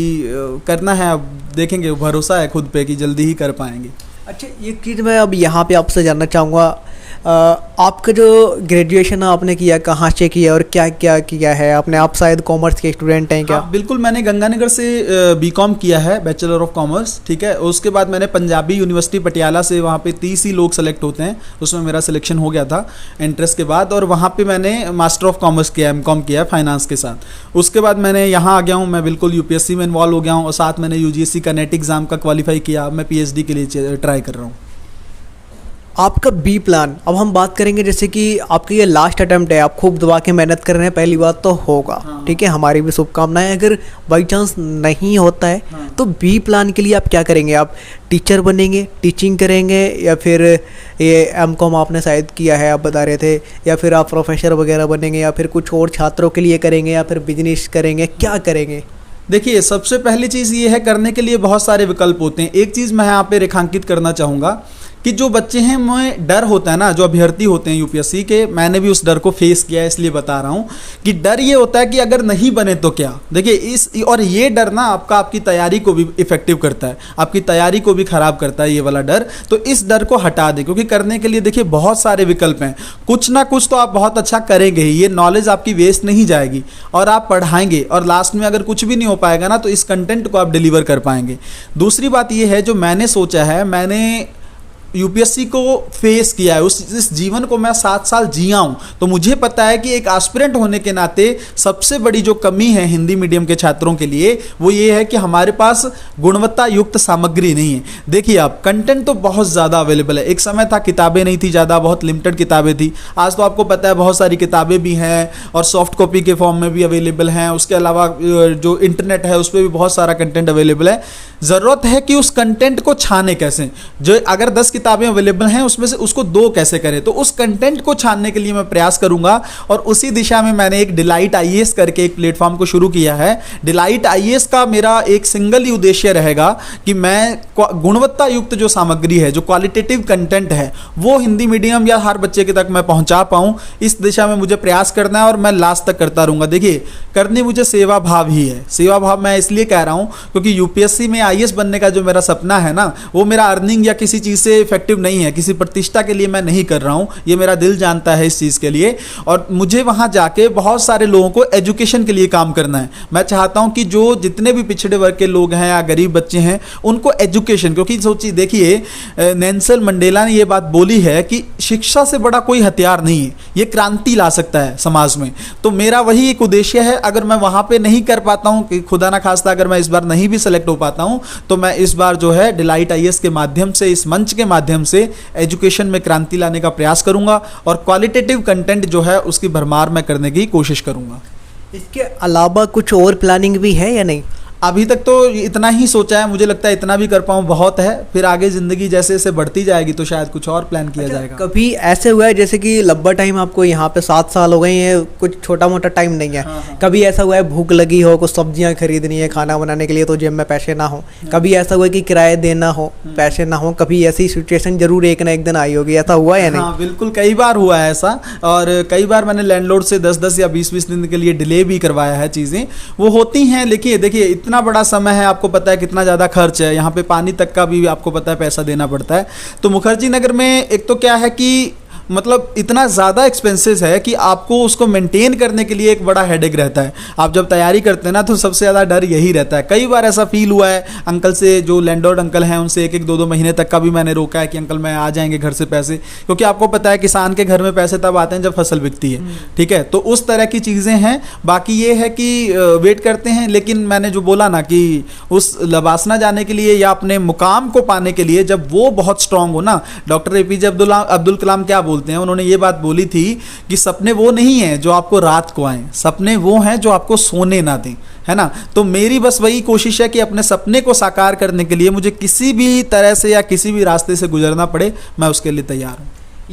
करना है, अब देखेंगे, भरोसा है खुद पे कि जल्दी ही कर पाएंगे। अच्छा, एक चीज़ मैं अब यहाँ पे आपसे जानना चाहूँगा, आपका जो ग्रेजुएशन आपने किया कहाँ से किया और क्या क्या किया है आपने? आप शायद कॉमर्स के स्टूडेंट हैं क्या? हाँ, बिल्कुल, मैंने गंगानगर से बीकॉम किया है, बैचलर ऑफ कॉमर्स। ठीक है, उसके बाद मैंने पंजाबी यूनिवर्सिटी पटियाला से, वहाँ पे 30 ही लोग सेलेक्ट होते हैं, उसमें मेरा सिलेक्शन हो गया था एंट्रेंस के बाद, और वहाँ पे मैंने मास्टर ऑफ कॉमर्स किया, एमकॉम किया है फाइनेंस के साथ। उसके बाद मैंने यहाँ आ गया हूँ, मैं बिल्कुल यूपीएससी में इन्वॉल्व हो गया हूँ और साथ मैंने यूजीसी का नेट एग्ज़ाम का क्वालिफाई किया। मैं पीएचडी के लिए ट्राई कर रहा हूँ। आपका बी प्लान, अब हम बात करेंगे जैसे कि आपका ये लास्ट अटेम्प्ट है, आप खूब दबा के मेहनत कर रहे हैं, पहली बात तो होगा। हाँ। ठीक है, हमारी भी शुभकामनाएं। अगर बाई चांस नहीं होता है हाँ। तो बी प्लान के लिए आप क्या करेंगे? आप टीचर बनेंगे, टीचिंग करेंगे, या फिर ये एमकॉम आपने शायद किया है, आप बता रहे थे, या फिर आप प्रोफेसर वगैरह बनेंगे, या फिर कुछ और छात्रों के लिए करेंगे, या फिर बिजनेस करेंगे, क्या करेंगे? देखिए, सबसे पहली चीज़ ये है, करने के लिए बहुत सारे विकल्प होते हैं। एक चीज़ मैं यहाँ पे रेखांकित करना चाहूँगा कि जो बच्चे हैं में डर होता है ना, जो अभ्यर्थी होते हैं यूपीएससी के, मैंने भी उस डर को फेस किया है, इसलिए बता रहा हूँ कि डर ये होता है कि अगर नहीं बने तो क्या। देखिए इस और ये डर ना आपकी तैयारी को भी इफेक्टिव करता है, आपकी तैयारी को भी खराब करता है ये वाला डर। तो इस डर को हटा दें, क्योंकि करने के लिए देखिए बहुत सारे विकल्प हैं, कुछ ना कुछ तो आप बहुत अच्छा करेंगे ही, ये नॉलेज आपकी वेस्ट नहीं जाएगी और आप पढ़ाएंगे और लास्ट में अगर कुछ भी नहीं हो पाएगा ना तो इस कंटेंट को आप डिलीवर कर पाएंगे। दूसरी बात ये है, जो मैंने सोचा है, मैंने यूपीएससी को फेस किया है, इस जीवन को मैं 7 साल जिया हूँ, तो मुझे पता है कि एक एस्पिरेंट होने के नाते सबसे बड़ी जो कमी है हिंदी मीडियम के छात्रों के लिए वो ये है कि हमारे पास गुणवत्ता युक्त सामग्री नहीं है। देखिए आप, कंटेंट तो बहुत ज़्यादा अवेलेबल है, एक समय था किताबें नहीं थी ज़्यादा, बहुत लिमिटेड किताबें थी। आज तो आपको पता है बहुत सारी किताबें भी हैं और सॉफ्ट कॉपी के फॉर्म में भी अवेलेबल हैं। उसके अलावा जो इंटरनेट है उस पर भी बहुत सारा कंटेंट अवेलेबल है। ज़रूरत है कि उस कंटेंट को छाने कैसे, जो अगर 10 किताबें अवेलेबल हैं उसमें से उसको 2 कैसे करें, तो उस कंटेंट को छानने के लिए मैं प्रयास करूंगा और उसी दिशा में मैंने एक डिलाइट आईएएस करके एक प्लेटफॉर्म को शुरू किया है। डिलाइट आईएएस का मेरा एक सिंगल ही उद्देश्य रहेगा कि मैं गुणवत्ता युक्त जो सामग्री है, जो क्वालिटेटिव कंटेंट है, वो हिंदी मीडियम या हर बच्चे के तक मैं पहुंचा पाऊं। इस दिशा में मुझे प्रयास करना है और मैं लास्ट तक करता रहूंगा। देखिए करनी मुझे सेवा भाव ही है। सेवा भाव मैं इसलिए कह रहा हूं क्योंकि यूपीएससी में आईएएस बनने का जो मेरा सपना है ना, वो मेरा अर्निंग या किसी चीज़ से इफेक्टिव नहीं है, किसी प्रतिष्ठा के लिए मैं नहीं कर रहा हूँ, ये मेरा दिल जानता है इस चीज़ के लिए। और मुझे वहाँ जाके बहुत सारे लोगों को एजुकेशन के लिए काम करना है। मैं चाहता हूँ कि जो जितने भी पिछड़े वर्ग के लोग हैं या गरीब बच्चे हैं उनको एजुकेशन, क्योंकि सोचिए देखिए नेल्सन मंडेला ने ये बात बोली है कि शिक्षा से बड़ा कोई हथियार नहीं है, ये क्रांति ला सकता है समाज में। तो मेरा वही एक उद्देश्य है। अगर मैं वहाँ पे नहीं कर पाता हूँ, कि खुदा ना खास्ता अगर मैं इस बार नहीं भी सेलेक्ट हो पाता हूँ, तो मैं इस बार जो है डिलाइट आईएएस के माध्यम से, इस मंच के माध्यम से एजुकेशन में क्रांति लाने का प्रयास करूंगा और क्वालिटेटिव कंटेंट जो है उसकी भरमार मैं करने की कोशिश करूंगा। इसके अलावा कुछ और प्लानिंग भी है या नहीं? अभी तक तो इतना ही सोचा है, मुझे लगता है इतना भी कर पाऊँ बहुत है, फिर आगे ज़िंदगी जैसे जैसे बढ़ती जाएगी तो शायद कुछ और प्लान किया जाएगा। कभी ऐसे हुआ है जैसे कि लंबा टाइम आपको यहाँ पे 7 साल हो गए हैं, कुछ छोटा मोटा टाइम नहीं है, हाँ। कभी ऐसा हुआ है भूख लगी हो, कुछ सब्जियाँ खरीदनी है खाना बनाने के लिए तो जेब में पैसे ना हो, कभी ऐसा हुआ कि किराए देना हो पैसे ना हो, कभी ऐसी सिचुएशन जरूर एक ना एक दिन आई होगी, ऐसा हुआ है? नहीं हाँ बिल्कुल, कई बार हुआ है ऐसा, और कई बार मैंने लैंडलॉर्ड से 10-10 या 20-20 दिन के लिए डिले भी करवाया है। चीज़ें वो होती हैं, लेकिन देखिए इतना बड़ा समय है, आपको पता है कितना ज़्यादा खर्च है, यहाँ पे पानी तक का भी आपको पता है पैसा देना पड़ता है। तो मुखर्जी नगर में एक तो क्या है कि मतलब इतना ज़्यादा एक्सपेंसेस है कि आपको उसको मेंटेन करने के लिए एक बड़ा हेडेक रहता है। आप जब तैयारी करते हैं ना तो सबसे ज़्यादा डर यही रहता है। कई बार ऐसा फील हुआ है, अंकल से, जो लैंडलॉर्ड अंकल हैं उनसे 1-1, 2-2 महीने तक का भी मैंने रोका है कि अंकल मैं आ जाएंगे घर से पैसे, क्योंकि आपको पता है किसान के घर में पैसे तब आते हैं जब फसल बिकती है, ठीक है। तो उस तरह की चीज़ें हैं। बाकी ये है कि वेट करते हैं, लेकिन मैंने जो बोला ना कि उस लबासना जाने के लिए या अपने मुकाम को पाने के लिए जब वो बहुत स्ट्रांग हो ना, डॉक्टर एपीजे अब्दुल कलाम क्या बोलते हैं, उन्होंने ये बात बोली थी कि सपने वो नहीं हैं जो आपको रात को आए, सपने वो हैं जो आपको सोने ना दें, है ना। तो मेरी बस वही कोशिश है कि अपने सपने को साकार करने के लिए मुझे किसी भी तरह से या किसी भी रास्ते से गुजरना पड़े, मैं उसके लिए तैयार हूँ।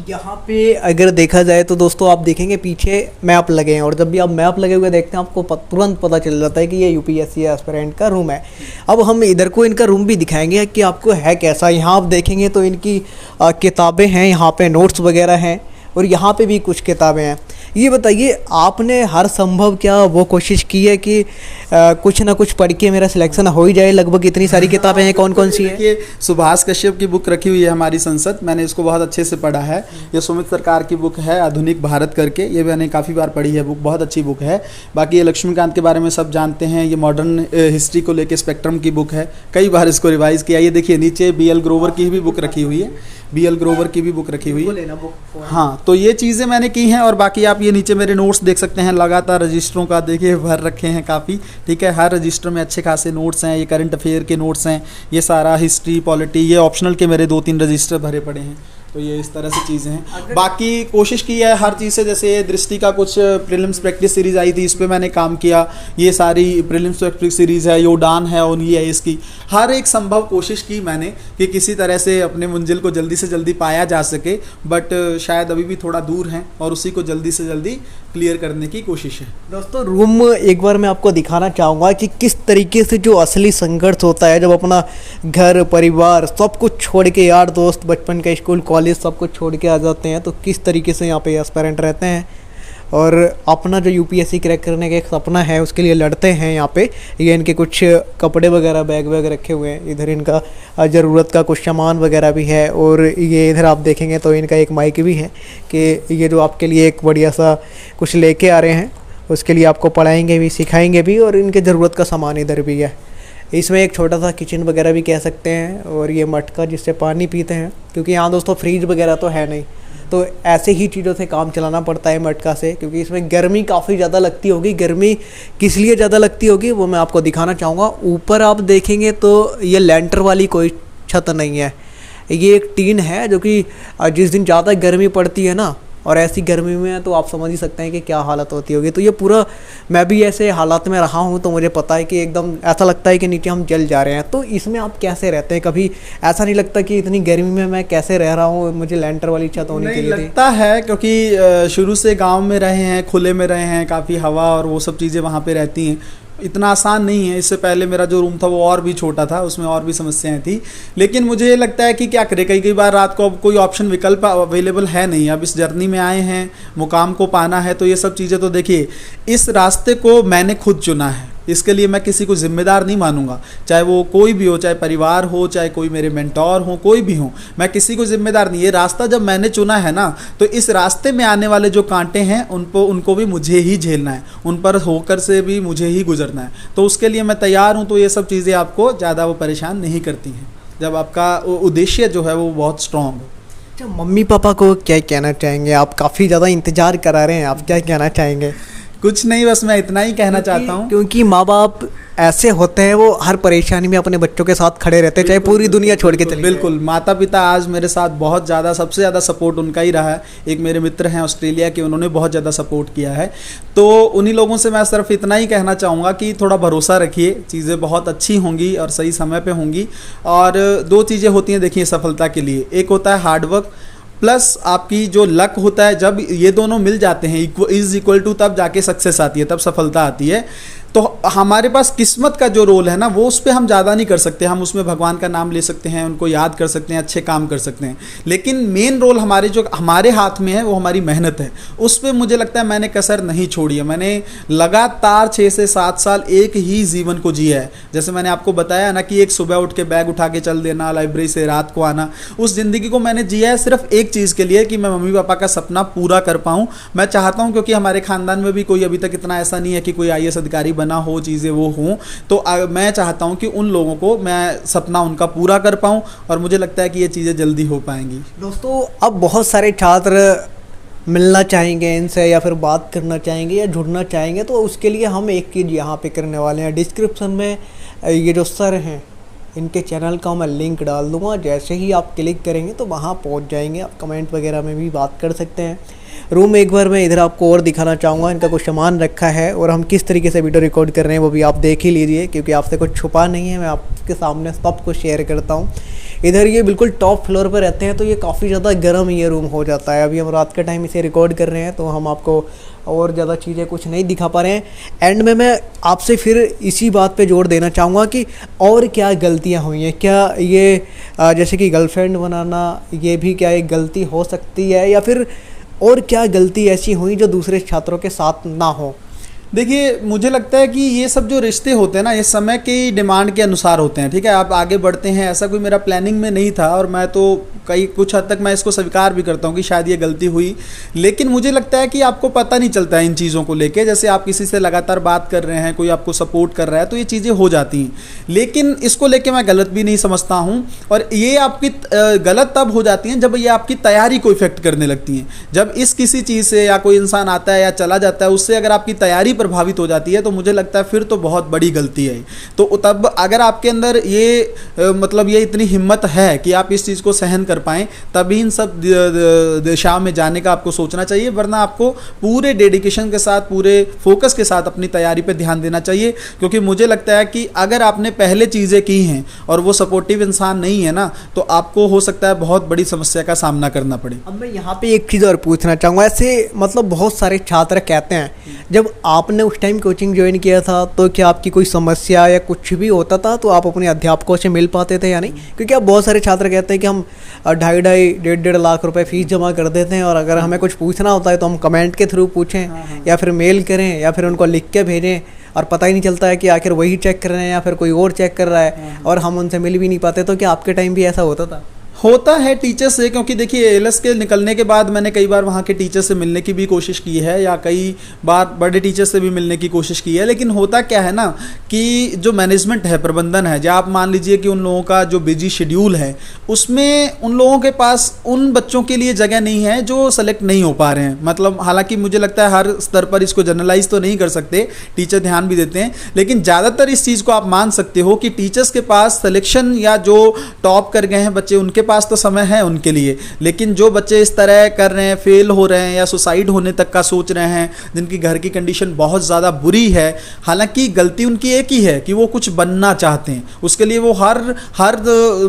यहाँ पे अगर देखा जाए तो दोस्तों आप देखेंगे पीछे मैप लगे हैं, और जब भी आप मैप लगे हुए देखते हैं आपको तुरंत पता चल जाता है कि ये यूपीएससी एस्पिरेंट का रूम है। अब हम इधर को इनका रूम भी दिखाएंगे कि आपको है कैसा। यहाँ आप देखेंगे तो इनकी किताबें हैं, यहाँ पे नोट्स वगैरह हैं, और यहाँ पे भी कुछ किताबें हैं। ये बताइए आपने हर संभव क्या वो कोशिश की है कि कुछ ना कुछ पढ़ के मेरा सिलेक्शन हो ही जाए? लगभग इतनी सारी किताबें हैं, कौन कौन सी हैं? ये सुभाष कश्यप की बुक रखी हुई है हमारी संसद, मैंने इसको बहुत अच्छे से पढ़ा है। ये सुमित सरकार की बुक है आधुनिक भारत करके, ये मैंने काफ़ी बार पढ़ी है बुक, बहुत अच्छी बुक है। बाकी ये लक्ष्मीकांत के बारे में सब जानते हैं, ये मॉडर्न हिस्ट्री को लेके स्पेक्ट्रम की बुक है, कई बार इसको रिवाइज़ किया। ये देखिए नीचे BL ग्रोवर की भी बुक रखी हुई है, BL ग्रोवर की भी बुक रखी हुई है। हाँ, तो ये चीज़ें मैंने की हैं। और बाकी आप ये नीचे मेरे नोट्स देख सकते हैं, लगातार रजिस्टरों का देखिए भर रखे हैं काफ़ी, ठीक है। हर रजिस्टर में अच्छे खासे नोट्स हैं, ये करंट अफेयर के नोट्स हैं, ये सारा हिस्ट्री पॉलिटी, ये ऑप्शनल के मेरे 2-3 रजिस्टर भरे पड़े हैं। तो ये इस तरह से चीज़ें हैं। बाकी कोशिश की है हर चीज़ से, जैसे दृष्टि का कुछ प्रीलिम्स प्रैक्टिस सीरीज़ आई थी, इस पर मैंने काम किया। ये सारी प्रीलिम्स प्रैक्टिस सीरीज़ है, योडान है, ओनली है, इसकी हर एक संभव कोशिश की मैंने कि किसी तरह से अपने मंजिल को जल्दी से जल्दी पाया जा सके, बट शायद अभी भी थोड़ा दूर हैं और उसी को जल्दी से जल्दी क्लियर करने की कोशिश है। दोस्तों रूम एक बार मैं आपको दिखाना चाहूँगा कि किस तरीके से जो असली संघर्ष होता है, जब अपना घर परिवार सब कुछ छोड़ के, यार दोस्त, बचपन का स्कूल कॉलेज सब कुछ छोड़ के आ जाते हैं, तो किस तरीके से यहाँ पे एस्पायरेंट रहते हैं और अपना जो यूपीएससी क्रैक करने का एक सपना है उसके लिए लड़ते हैं। यहाँ पे ये इनके कुछ कपड़े वगैरह बैग वैग रखे हुए हैं, इधर इनका ज़रूरत का कुछ सामान वगैरह भी है, और ये इधर आप देखेंगे तो इनका एक माइक भी है कि ये जो आपके लिए एक बढ़िया सा कुछ लेके आ रहे हैं, उसके लिए आपको पढ़ाएंगे भी सिखाएंगे भी, और इनके ज़रूरत का सामान इधर भी है। इसमें एक छोटा सा किचन वगैरह भी कह सकते हैं, और ये मटका जिससे पानी पीते हैं, क्योंकि यहाँ दोस्तों फ्रीज वगैरह तो है नहीं, तो ऐसे ही चीज़ों से काम चलाना पड़ता है मटका से, क्योंकि इसमें गर्मी काफ़ी ज़्यादा लगती होगी। गर्मी किस लिए ज़्यादा लगती होगी वो मैं आपको दिखाना चाहूँगा। ऊपर आप देखेंगे तो ये लेंटर वाली कोई छत नहीं है, ये एक टीन है, जो कि जिस दिन ज़्यादा गर्मी पड़ती है ना, और ऐसी गर्मी में तो आप समझ ही सकते हैं कि क्या हालत होती होगी। तो ये पूरा, मैं भी ऐसे हालात में रहा हूँ तो मुझे पता है कि एकदम ऐसा लगता है कि नीचे हम जल जा रहे हैं। तो इसमें आप कैसे रहते हैं? कभी ऐसा नहीं लगता कि इतनी गर्मी में मैं कैसे रह रहा हूँ, मुझे लेंटर वाली छत होनी चाहिए थी? लगता है, क्योंकि शुरू से गांव में रहे हैं, खुले में रहे हैं, काफ़ी हवा और वो सब चीज़ें वहाँ पे रहती हैं, इतना आसान नहीं है। इससे पहले मेरा जो रूम था वो और भी छोटा था, उसमें और भी समस्याएं थी, लेकिन मुझे ये लगता है कि क्या करें, कई बार रात को अब कोई ऑप्शन विकल्प अवेलेबल है नहीं। अब इस जर्नी में आए हैं, मुकाम को पाना है, तो ये सब चीज़ें तो देखिए, इस रास्ते को मैंने खुद चुना है, इसके लिए मैं किसी को जिम्मेदार नहीं मानूंगा, चाहे वो कोई भी हो, चाहे परिवार हो, चाहे कोई मेरे मेंटोर हो, कोई भी हो, मैं किसी को जिम्मेदार नहीं। ये रास्ता जब मैंने चुना है ना, तो इस रास्ते में आने वाले जो कांटे हैं उनको भी मुझे ही झेलना है, उन पर होकर से भी मुझे ही गुजरना है, तो उसके लिए मैं तैयार हूँ। तो ये सब चीज़ें आपको ज़्यादा वो परेशान नहीं करती हैं, जब आपका उद्देश्य जो है वो बहुत स्ट्रांग हो। अच्छा, मम्मी पापा को क्या कहना चाहेंगे? आप काफ़ी ज़्यादा इंतज़ार करा रहे हैं, आप क्या कहना चाहेंगे? कुछ नहीं, बस मैं इतना ही कहना चाहता हूँ, क्योंकि माँ बाप ऐसे होते हैं, वो हर परेशानी में अपने बच्चों के साथ खड़े रहते हैं, चाहे पूरी दुनिया छोड़ के चले। बिल्कुल, माता पिता आज मेरे साथ बहुत ज़्यादा, सबसे ज़्यादा सपोर्ट उनका ही रहा है। एक मेरे मित्र हैं ऑस्ट्रेलिया के, उन्होंने बहुत ज़्यादा सपोर्ट किया है, तो उन्हीं लोगों से मैं सिर्फ इतना ही कहना चाहूँगा कि थोड़ा भरोसा रखिए, चीज़ें बहुत अच्छी होंगी और सही समय पर होंगी। और दो चीज़ें होती हैं देखिए सफलता के लिए, एक होता है हार्डवर्क प्लस आपकी जो लक होता है। जब ये दोनों मिल जाते हैं, इज इक्वल टू, तब जाके सक्सेस आती है, तब सफलता आती है। तो हमारे पास किस्मत का जो रोल है ना, वो उस पर हम ज़्यादा नहीं कर सकते, हम उसमें भगवान का नाम ले सकते हैं, उनको याद कर सकते हैं, अच्छे काम कर सकते हैं, लेकिन मेन रोल हमारे हाथ में है, वो हमारी मेहनत है। उस पर मुझे लगता है मैंने कसर नहीं छोड़ी है। मैंने लगातार 6 से 7 साल एक ही जीवन को जिया है। जैसे मैंने आपको बताया ना कि एक सुबह उठ के बैग उठा के चल देना, लाइब्रेरी से रात को आना, उस ज़िंदगी को मैंने जिया है सिर्फ एक चीज़ के लिए, कि मैं मम्मी पापा का सपना पूरा कर पाऊँ। मैं चाहता हूँ, क्योंकि हमारे ख़ानदान में भी कोई अभी तक इतना ऐसा नहीं है कि कोई IAS अधिकारी बना हो, चीज़ें वो हों, तो मैं चाहता हूं कि उन लोगों को मैं सपना उनका पूरा कर पाऊं, और मुझे लगता है कि ये चीज़ें जल्दी हो पाएंगी। दोस्तों, अब बहुत सारे छात्र मिलना चाहेंगे इनसे, या फिर बात करना चाहेंगे, या जुड़ना चाहेंगे, तो उसके लिए हम एक चीज़ यहाँ पे करने वाले हैं। डिस्क्रिप्शन में ये जो सर हैं, इनके चैनल का मैं लिंक डाल दूँगा, जैसे ही आप क्लिक करेंगे तो वहाँ पहुँच जाएंगे। आप कमेंट वगैरह में भी बात कर सकते हैं। रूम एक बार मैं इधर आपको और दिखाना चाहूँगा, इनका कुछ सामान रखा है, और हम किस तरीके से वीडियो रिकॉर्ड कर रहे हैं वो भी आप देख ही लीजिए, क्योंकि आपसे कुछ छुपा नहीं है, मैं आपके सामने सब कुछ शेयर करता हूँ। इधर ये बिल्कुल टॉप फ्लोर पर रहते हैं, तो ये काफ़ी ज़्यादा गर्म ये रूम हो जाता है। अभी हम रात के टाइम इसे रिकॉर्ड कर रहे हैं, तो हम आपको और ज़्यादा चीज़ें कुछ नहीं दिखा पा रहे हैं। एंड में मैं आपसे फिर इसी बात पे जोर देना चाहूँगा कि और क्या गलतियाँ हुई हैं, क्या ये जैसे कि गर्लफ्रेंड बनाना, ये भी क्या एक गलती हो सकती है, या फिर और क्या गलती ऐसी हुई जो दूसरे छात्रों के साथ ना हो? देखिए, मुझे लगता है कि ये सब जो रिश्ते होते हैं ना, ये समय की डिमांड के अनुसार होते हैं, ठीक है। आप आगे बढ़ते हैं, ऐसा कोई मेरा प्लानिंग में नहीं था, और मैं तो कुछ हद तक मैं इसको स्वीकार भी करता हूँ कि शायद ये गलती हुई, लेकिन मुझे लगता है कि आपको पता नहीं चलता है इन चीज़ों को लेके। जैसे आप किसी से लगातार बात कर रहे हैं, कोई आपको सपोर्ट कर रहा है, तो ये चीज़ें हो जाती हैं, लेकिन इसको लेके मैं गलत भी नहीं समझता हूँ। और ये आपकी गलत तब हो जाती हैं जब ये आपकी तैयारी को इफेक्ट करने लगती हैं। जब इस किसी चीज़ से, या कोई इंसान आता है या चला जाता है, उससे अगर आपकी तैयारी प्रभावित हो जाती है, तो मुझे लगता है फिर तो बहुत बड़ी गलती है। तो तब अगर आपके अंदर ये मतलब ये इतनी हिम्मत है कि आप इस चीज़ को सहन कर पाएँ, तभी इन सब दिशा में जाने का आपको सोचना चाहिए, वरना आपको पूरे डेडिकेशन के साथ, पूरे फोकस के साथ अपनी तैयारी पे ध्यान देना चाहिए। क्योंकि मुझे लगता है कि अगर आपने पहले चीज़ें की हैं और वो सपोर्टिव इंसान नहीं है ना, तो आपको हो सकता है बहुत बड़ी समस्या का सामना करना पड़े। अब मैं यहाँ पे एक चीज़ और पूछना चाहूँगा, ऐसे मतलब बहुत सारे छात्र कहते हैं जब आपने उस टाइम कोचिंग ज्वाइन किया था तो क्या आपकी कोई समस्या या कुछ भी होता था तो आप अपने अध्यापकों से मिल पाते थे या नहीं? क्योंकि अब बहुत सारे छात्र कहते हैं कि हम 2.5 लाख रुपए फीस जमा कर देते हैं और अगर हमें कुछ पूछना होता है तो हम कमेंट के थ्रू पूछें या फिर मेल करें या फिर उनको लिख के भेजें, और पता ही नहीं चलता है कि आखिर वही चेक कर रहे हैं या फिर कोई और चेक कर रहा है और हम उनसे मिल भी नहीं पाते। तो क्या आपके टाइम भी ऐसा होता था? होता है टीचर्स से, क्योंकि देखिए एएलएस के निकलने के बाद मैंने कई बार वहाँ के टीचर से मिलने की भी कोशिश की है, या कई बार बड़े टीचर से भी मिलने की कोशिश की है। लेकिन होता क्या है ना कि जो मैनेजमेंट है, प्रबंधन है, जब आप मान लीजिए कि उन लोगों का जो बिजी शेड्यूल है उसमें उन लोगों के पास उन बच्चों के लिए जगह नहीं है जो सेलेक्ट नहीं हो पा रहे हैं। मतलब हालांकि मुझे लगता है हर स्तर पर इसको जनरलाइज तो नहीं कर सकते, टीचर ध्यान भी देते हैं, लेकिन ज़्यादातर इस चीज़ को आप मान सकते हो कि टीचर्स के पास सिलेक्शन या जो टॉप कर गए हैं बच्चे, उनके पास तो समय है उनके लिए। लेकिन जो बच्चे इस तरह कर रहे हैं, फेल हो रहे हैं या सुसाइड होने तक का सोच रहे हैं, जिनकी घर की कंडीशन बहुत ज़्यादा बुरी है, हालांकि गलती उनकी एक ही है कि वो कुछ बनना चाहते हैं, उसके लिए वो हर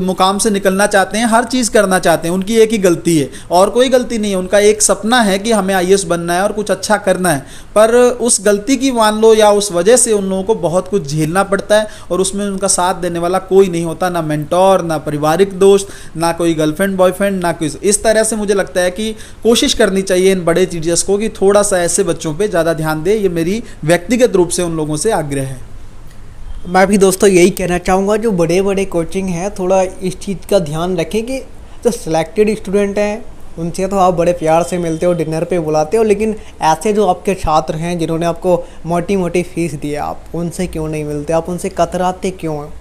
मुकाम से निकलना चाहते हैं, हर चीज़ करना चाहते हैं, उनकी एक ही गलती है और कोई गलती नहीं है। उनका एक सपना है कि हमें आईएएस बनना है और कुछ अच्छा करना है, पर उस गलती की मान लो या उस वजह से उन लोगों को बहुत कुछ झेलना पड़ता है और उसमें उनका साथ देने वाला कोई नहीं होता, ना मेंटोर, ना पारिवारिक दोस्त, ना कोई गर्लफ्रेंड बॉयफ्रेंड, ना कोई। इस तरह से मुझे लगता है कि कोशिश करनी चाहिए इन बड़े टीचर्स को कि थोड़ा सा ऐसे बच्चों पे ज़्यादा ध्यान दे। ये मेरी व्यक्तिगत रूप से उन लोगों से आग्रह है। मैं भी दोस्तों यही कहना चाहूँगा, जो बड़े बड़े कोचिंग हैं थोड़ा इस चीज़ का ध्यान रखें कि जो सिलेक्टेड स्टूडेंट हैं उनसे तो आप बड़े प्यार से मिलते हो, डिनर पे बुलाते हो, लेकिन ऐसे जो आपके छात्र हैं जिन्होंने आपको मोटी मोटी फीस दी है, आप उनसे क्यों नहीं मिलते? आप उनसे कतराते क्यों हैं?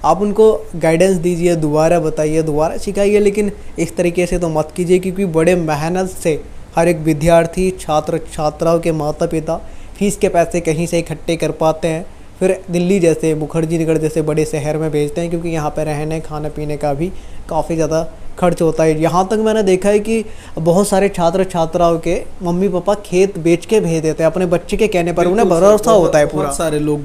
आप उनको गाइडेंस दीजिए, दोबारा बताइए, दोबारा सिखाइए, लेकिन इस तरीके से तो मत कीजिए, क्योंकि बड़े मेहनत से हर एक विद्यार्थी, छात्र छात्राओं के माता पिता फीस के पैसे कहीं से इकट्ठे कर पाते हैं, फिर दिल्ली जैसे, मुखर्जी नगर जैसे बड़े शहर में भेजते हैं, क्योंकि यहाँ पर रहने खाने पीने का भी काफ़ी ज़्यादा खर्च होता है। यहाँ तक मैंने देखा है कि बहुत सारे छात्र छात्राओं के मम्मी पापा खेत बेच के भेज देते हैं अपने बच्चे के कहने पर, उन्हें भरोसा होता है पूरा।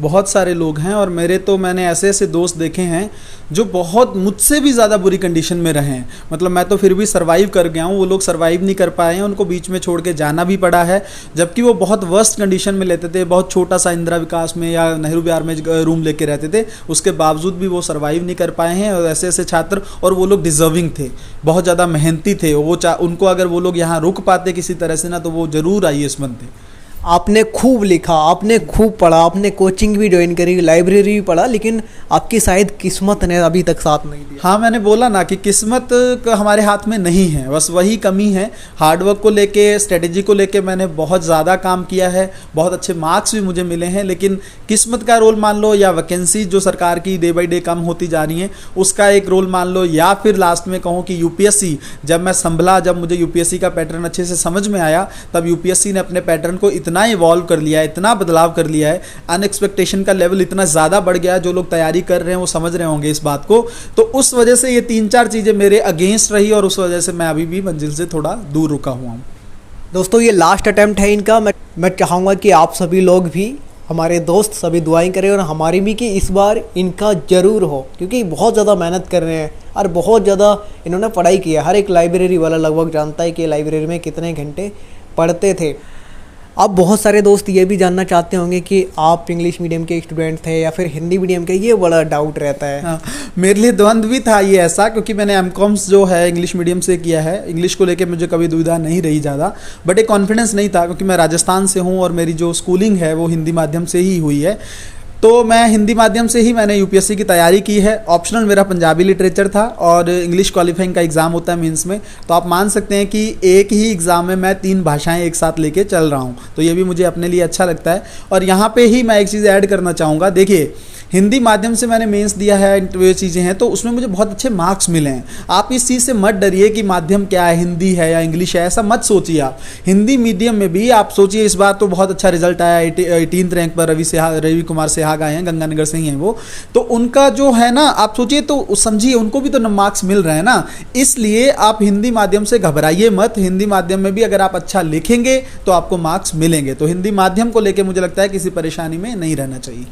बहुत सारे लोग हैं और मैंने ऐसे ऐसे दोस्त देखे हैं जो बहुत मुझसे भी ज़्यादा बुरी कंडीशन में रहे हैं। मतलब मैं तो फिर भी सर्वाइव कर गया हूँ, वो लोग सर्वाइव नहीं कर पाए हैं, उनको बीच में छोड़ के जाना भी पड़ा है, जबकि वो बहुत वर्स्ट कंडीशन में लेते थे, बहुत छोटा सा इंदिरा विकास में या नेहरू विहार में रूम लेके रहते थे, उसके बावजूद भी वो सर्वाइव नहीं कर पाए हैं। और ऐसे ऐसे छात्र, और वो लोग डिजर्विंग थे, बहुत ज़्यादा मेहनती थे, उनको अगर वो लोग यहाँ रुक पाते किसी तरह से ना, तो वो ज़रूर आईएएस बनते। आपने खूब लिखा, आपने खूब पढ़ा, आपने कोचिंग भी ज्वाइन करी, लाइब्रेरी भी पढ़ा, लेकिन आपकी शायद किस्मत ने अभी तक साथ नहीं दिया। हाँ, मैंने बोला ना कि किस्मत हमारे हाथ में नहीं है, बस वही कमी है। हार्डवर्क को लेके, स्ट्रेटेजी को लेके मैंने बहुत ज़्यादा काम किया है, बहुत अच्छे मार्क्स भी मुझे मिले हैं, लेकिन किस्मत का रोल मान लो, या वैकेंसी जो सरकार की डे बाई डे कम होती जा रही है उसका एक रोल मान लो, या फिर लास्ट में कहूँ कि यूपीएससी, जब मैं संभला, जब मुझे यूपीएससी का पैटर्न अच्छे से समझ में आया, तब यूपीएससी ने अपने पैटर्न को इतना इवॉल्व कर लिया है, इतना बदलाव कर लिया है, अनएक्सपेक्टेशन का लेवल इतना ज़्यादा बढ़ गया है। जो लोग तैयारी कर रहे हैं वो समझ रहे होंगे इस बात को। तो उस वजह से ये 3-4 चीज़ें मेरे अगेंस्ट रही और उस वजह से मैं अभी भी मंजिल से थोड़ा दूर रुका हुआ हूँ। दोस्तों ये लास्ट अटैम्प्ट है इनका। मैं चाहूँगा कि आप सभी लोग भी, हमारे दोस्त सभी दुआएं करें और हमारी भी, कि इस बार इनका ज़रूर हो, क्योंकि बहुत ज़्यादा मेहनत कर रहे हैं और बहुत ज़्यादा इन्होंने पढ़ाई की है। हर एक लाइब्रेरी वाला लगभग जानता है कि लाइब्रेरी में कितने घंटे पढ़ते थे। अब बहुत सारे दोस्त ये भी जानना चाहते होंगे कि आप इंग्लिश मीडियम के स्टूडेंट थे या फिर हिंदी मीडियम के, ये बड़ा डाउट रहता है। हाँ, मेरे लिए द्वंद्व भी था ये ऐसा, क्योंकि मैंने एमकॉम्स जो है इंग्लिश मीडियम से किया है। इंग्लिश को लेके मुझे कभी दुविधा नहीं रही ज़्यादा, बट एक कॉन्फिडेंस नहीं था, क्योंकि मैं राजस्थान से हूँ और मेरी जो स्कूलिंग है वो हिंदी माध्यम से ही हुई है। तो मैं हिंदी माध्यम से ही मैंने यूपीएससी की तैयारी की है। ऑप्शनल मेरा पंजाबी लिटरेचर था और इंग्लिश क्वालिफाइंग का एग्ज़ाम होता है मेंस में। तो आप मान सकते हैं कि एक ही एग्ज़ाम में मैं 3 भाषाएं एक साथ लेके चल रहा हूं, तो ये भी मुझे अपने लिए अच्छा लगता है। और यहाँ पे ही मैं एक चीज़ ऐड करना चाहूँगा। देखिए, हिंदी माध्यम से मैंने मेंस दिया है, ये चीज़ें हैं, तो उसमें मुझे बहुत अच्छे मार्क्स मिले हैं। आप इस चीज़ से मत डरिए कि माध्यम क्या है, हिंदी है या इंग्लिश है, ऐसा मत सोचिए आप। हिंदी मीडियम में भी आप सोचिए, इस बार तो बहुत अच्छा रिजल्ट आया, 18th रैंक पर रवि कुमार सहवाग आए हैं, गंगानगर से ही हैं वो। तो उनका जो है ना, आप सोचिए तो समझिए, उनको भी तो मार्क्स मिल रहे हैं ना। इसलिए आप हिंदी माध्यम से घबराइए मत। हिंदी माध्यम में भी अगर आप अच्छा लिखेंगे तो आपको मार्क्स मिलेंगे। तो हिंदी माध्यम को लेकर मुझे लगता है किसी परेशानी में नहीं रहना चाहिए।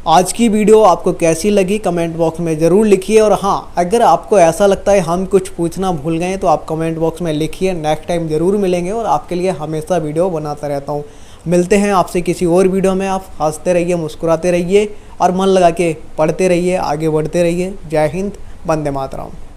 आज की वीडियो आपको कैसी लगी कमेंट बॉक्स में ज़रूर लिखिए, और हाँ, अगर आपको ऐसा लगता है हम कुछ पूछना भूल गए तो आप कमेंट बॉक्स में लिखिए, नेक्स्ट टाइम ज़रूर मिलेंगे और आपके लिए हमेशा वीडियो बनाता रहता हूँ। मिलते हैं आपसे किसी और वीडियो में। आप हंसते रहिए, मुस्कुराते रहिए और मन लगा के पढ़ते रहिए, आगे बढ़ते रहिए। जय हिंद, वंदे मातरम।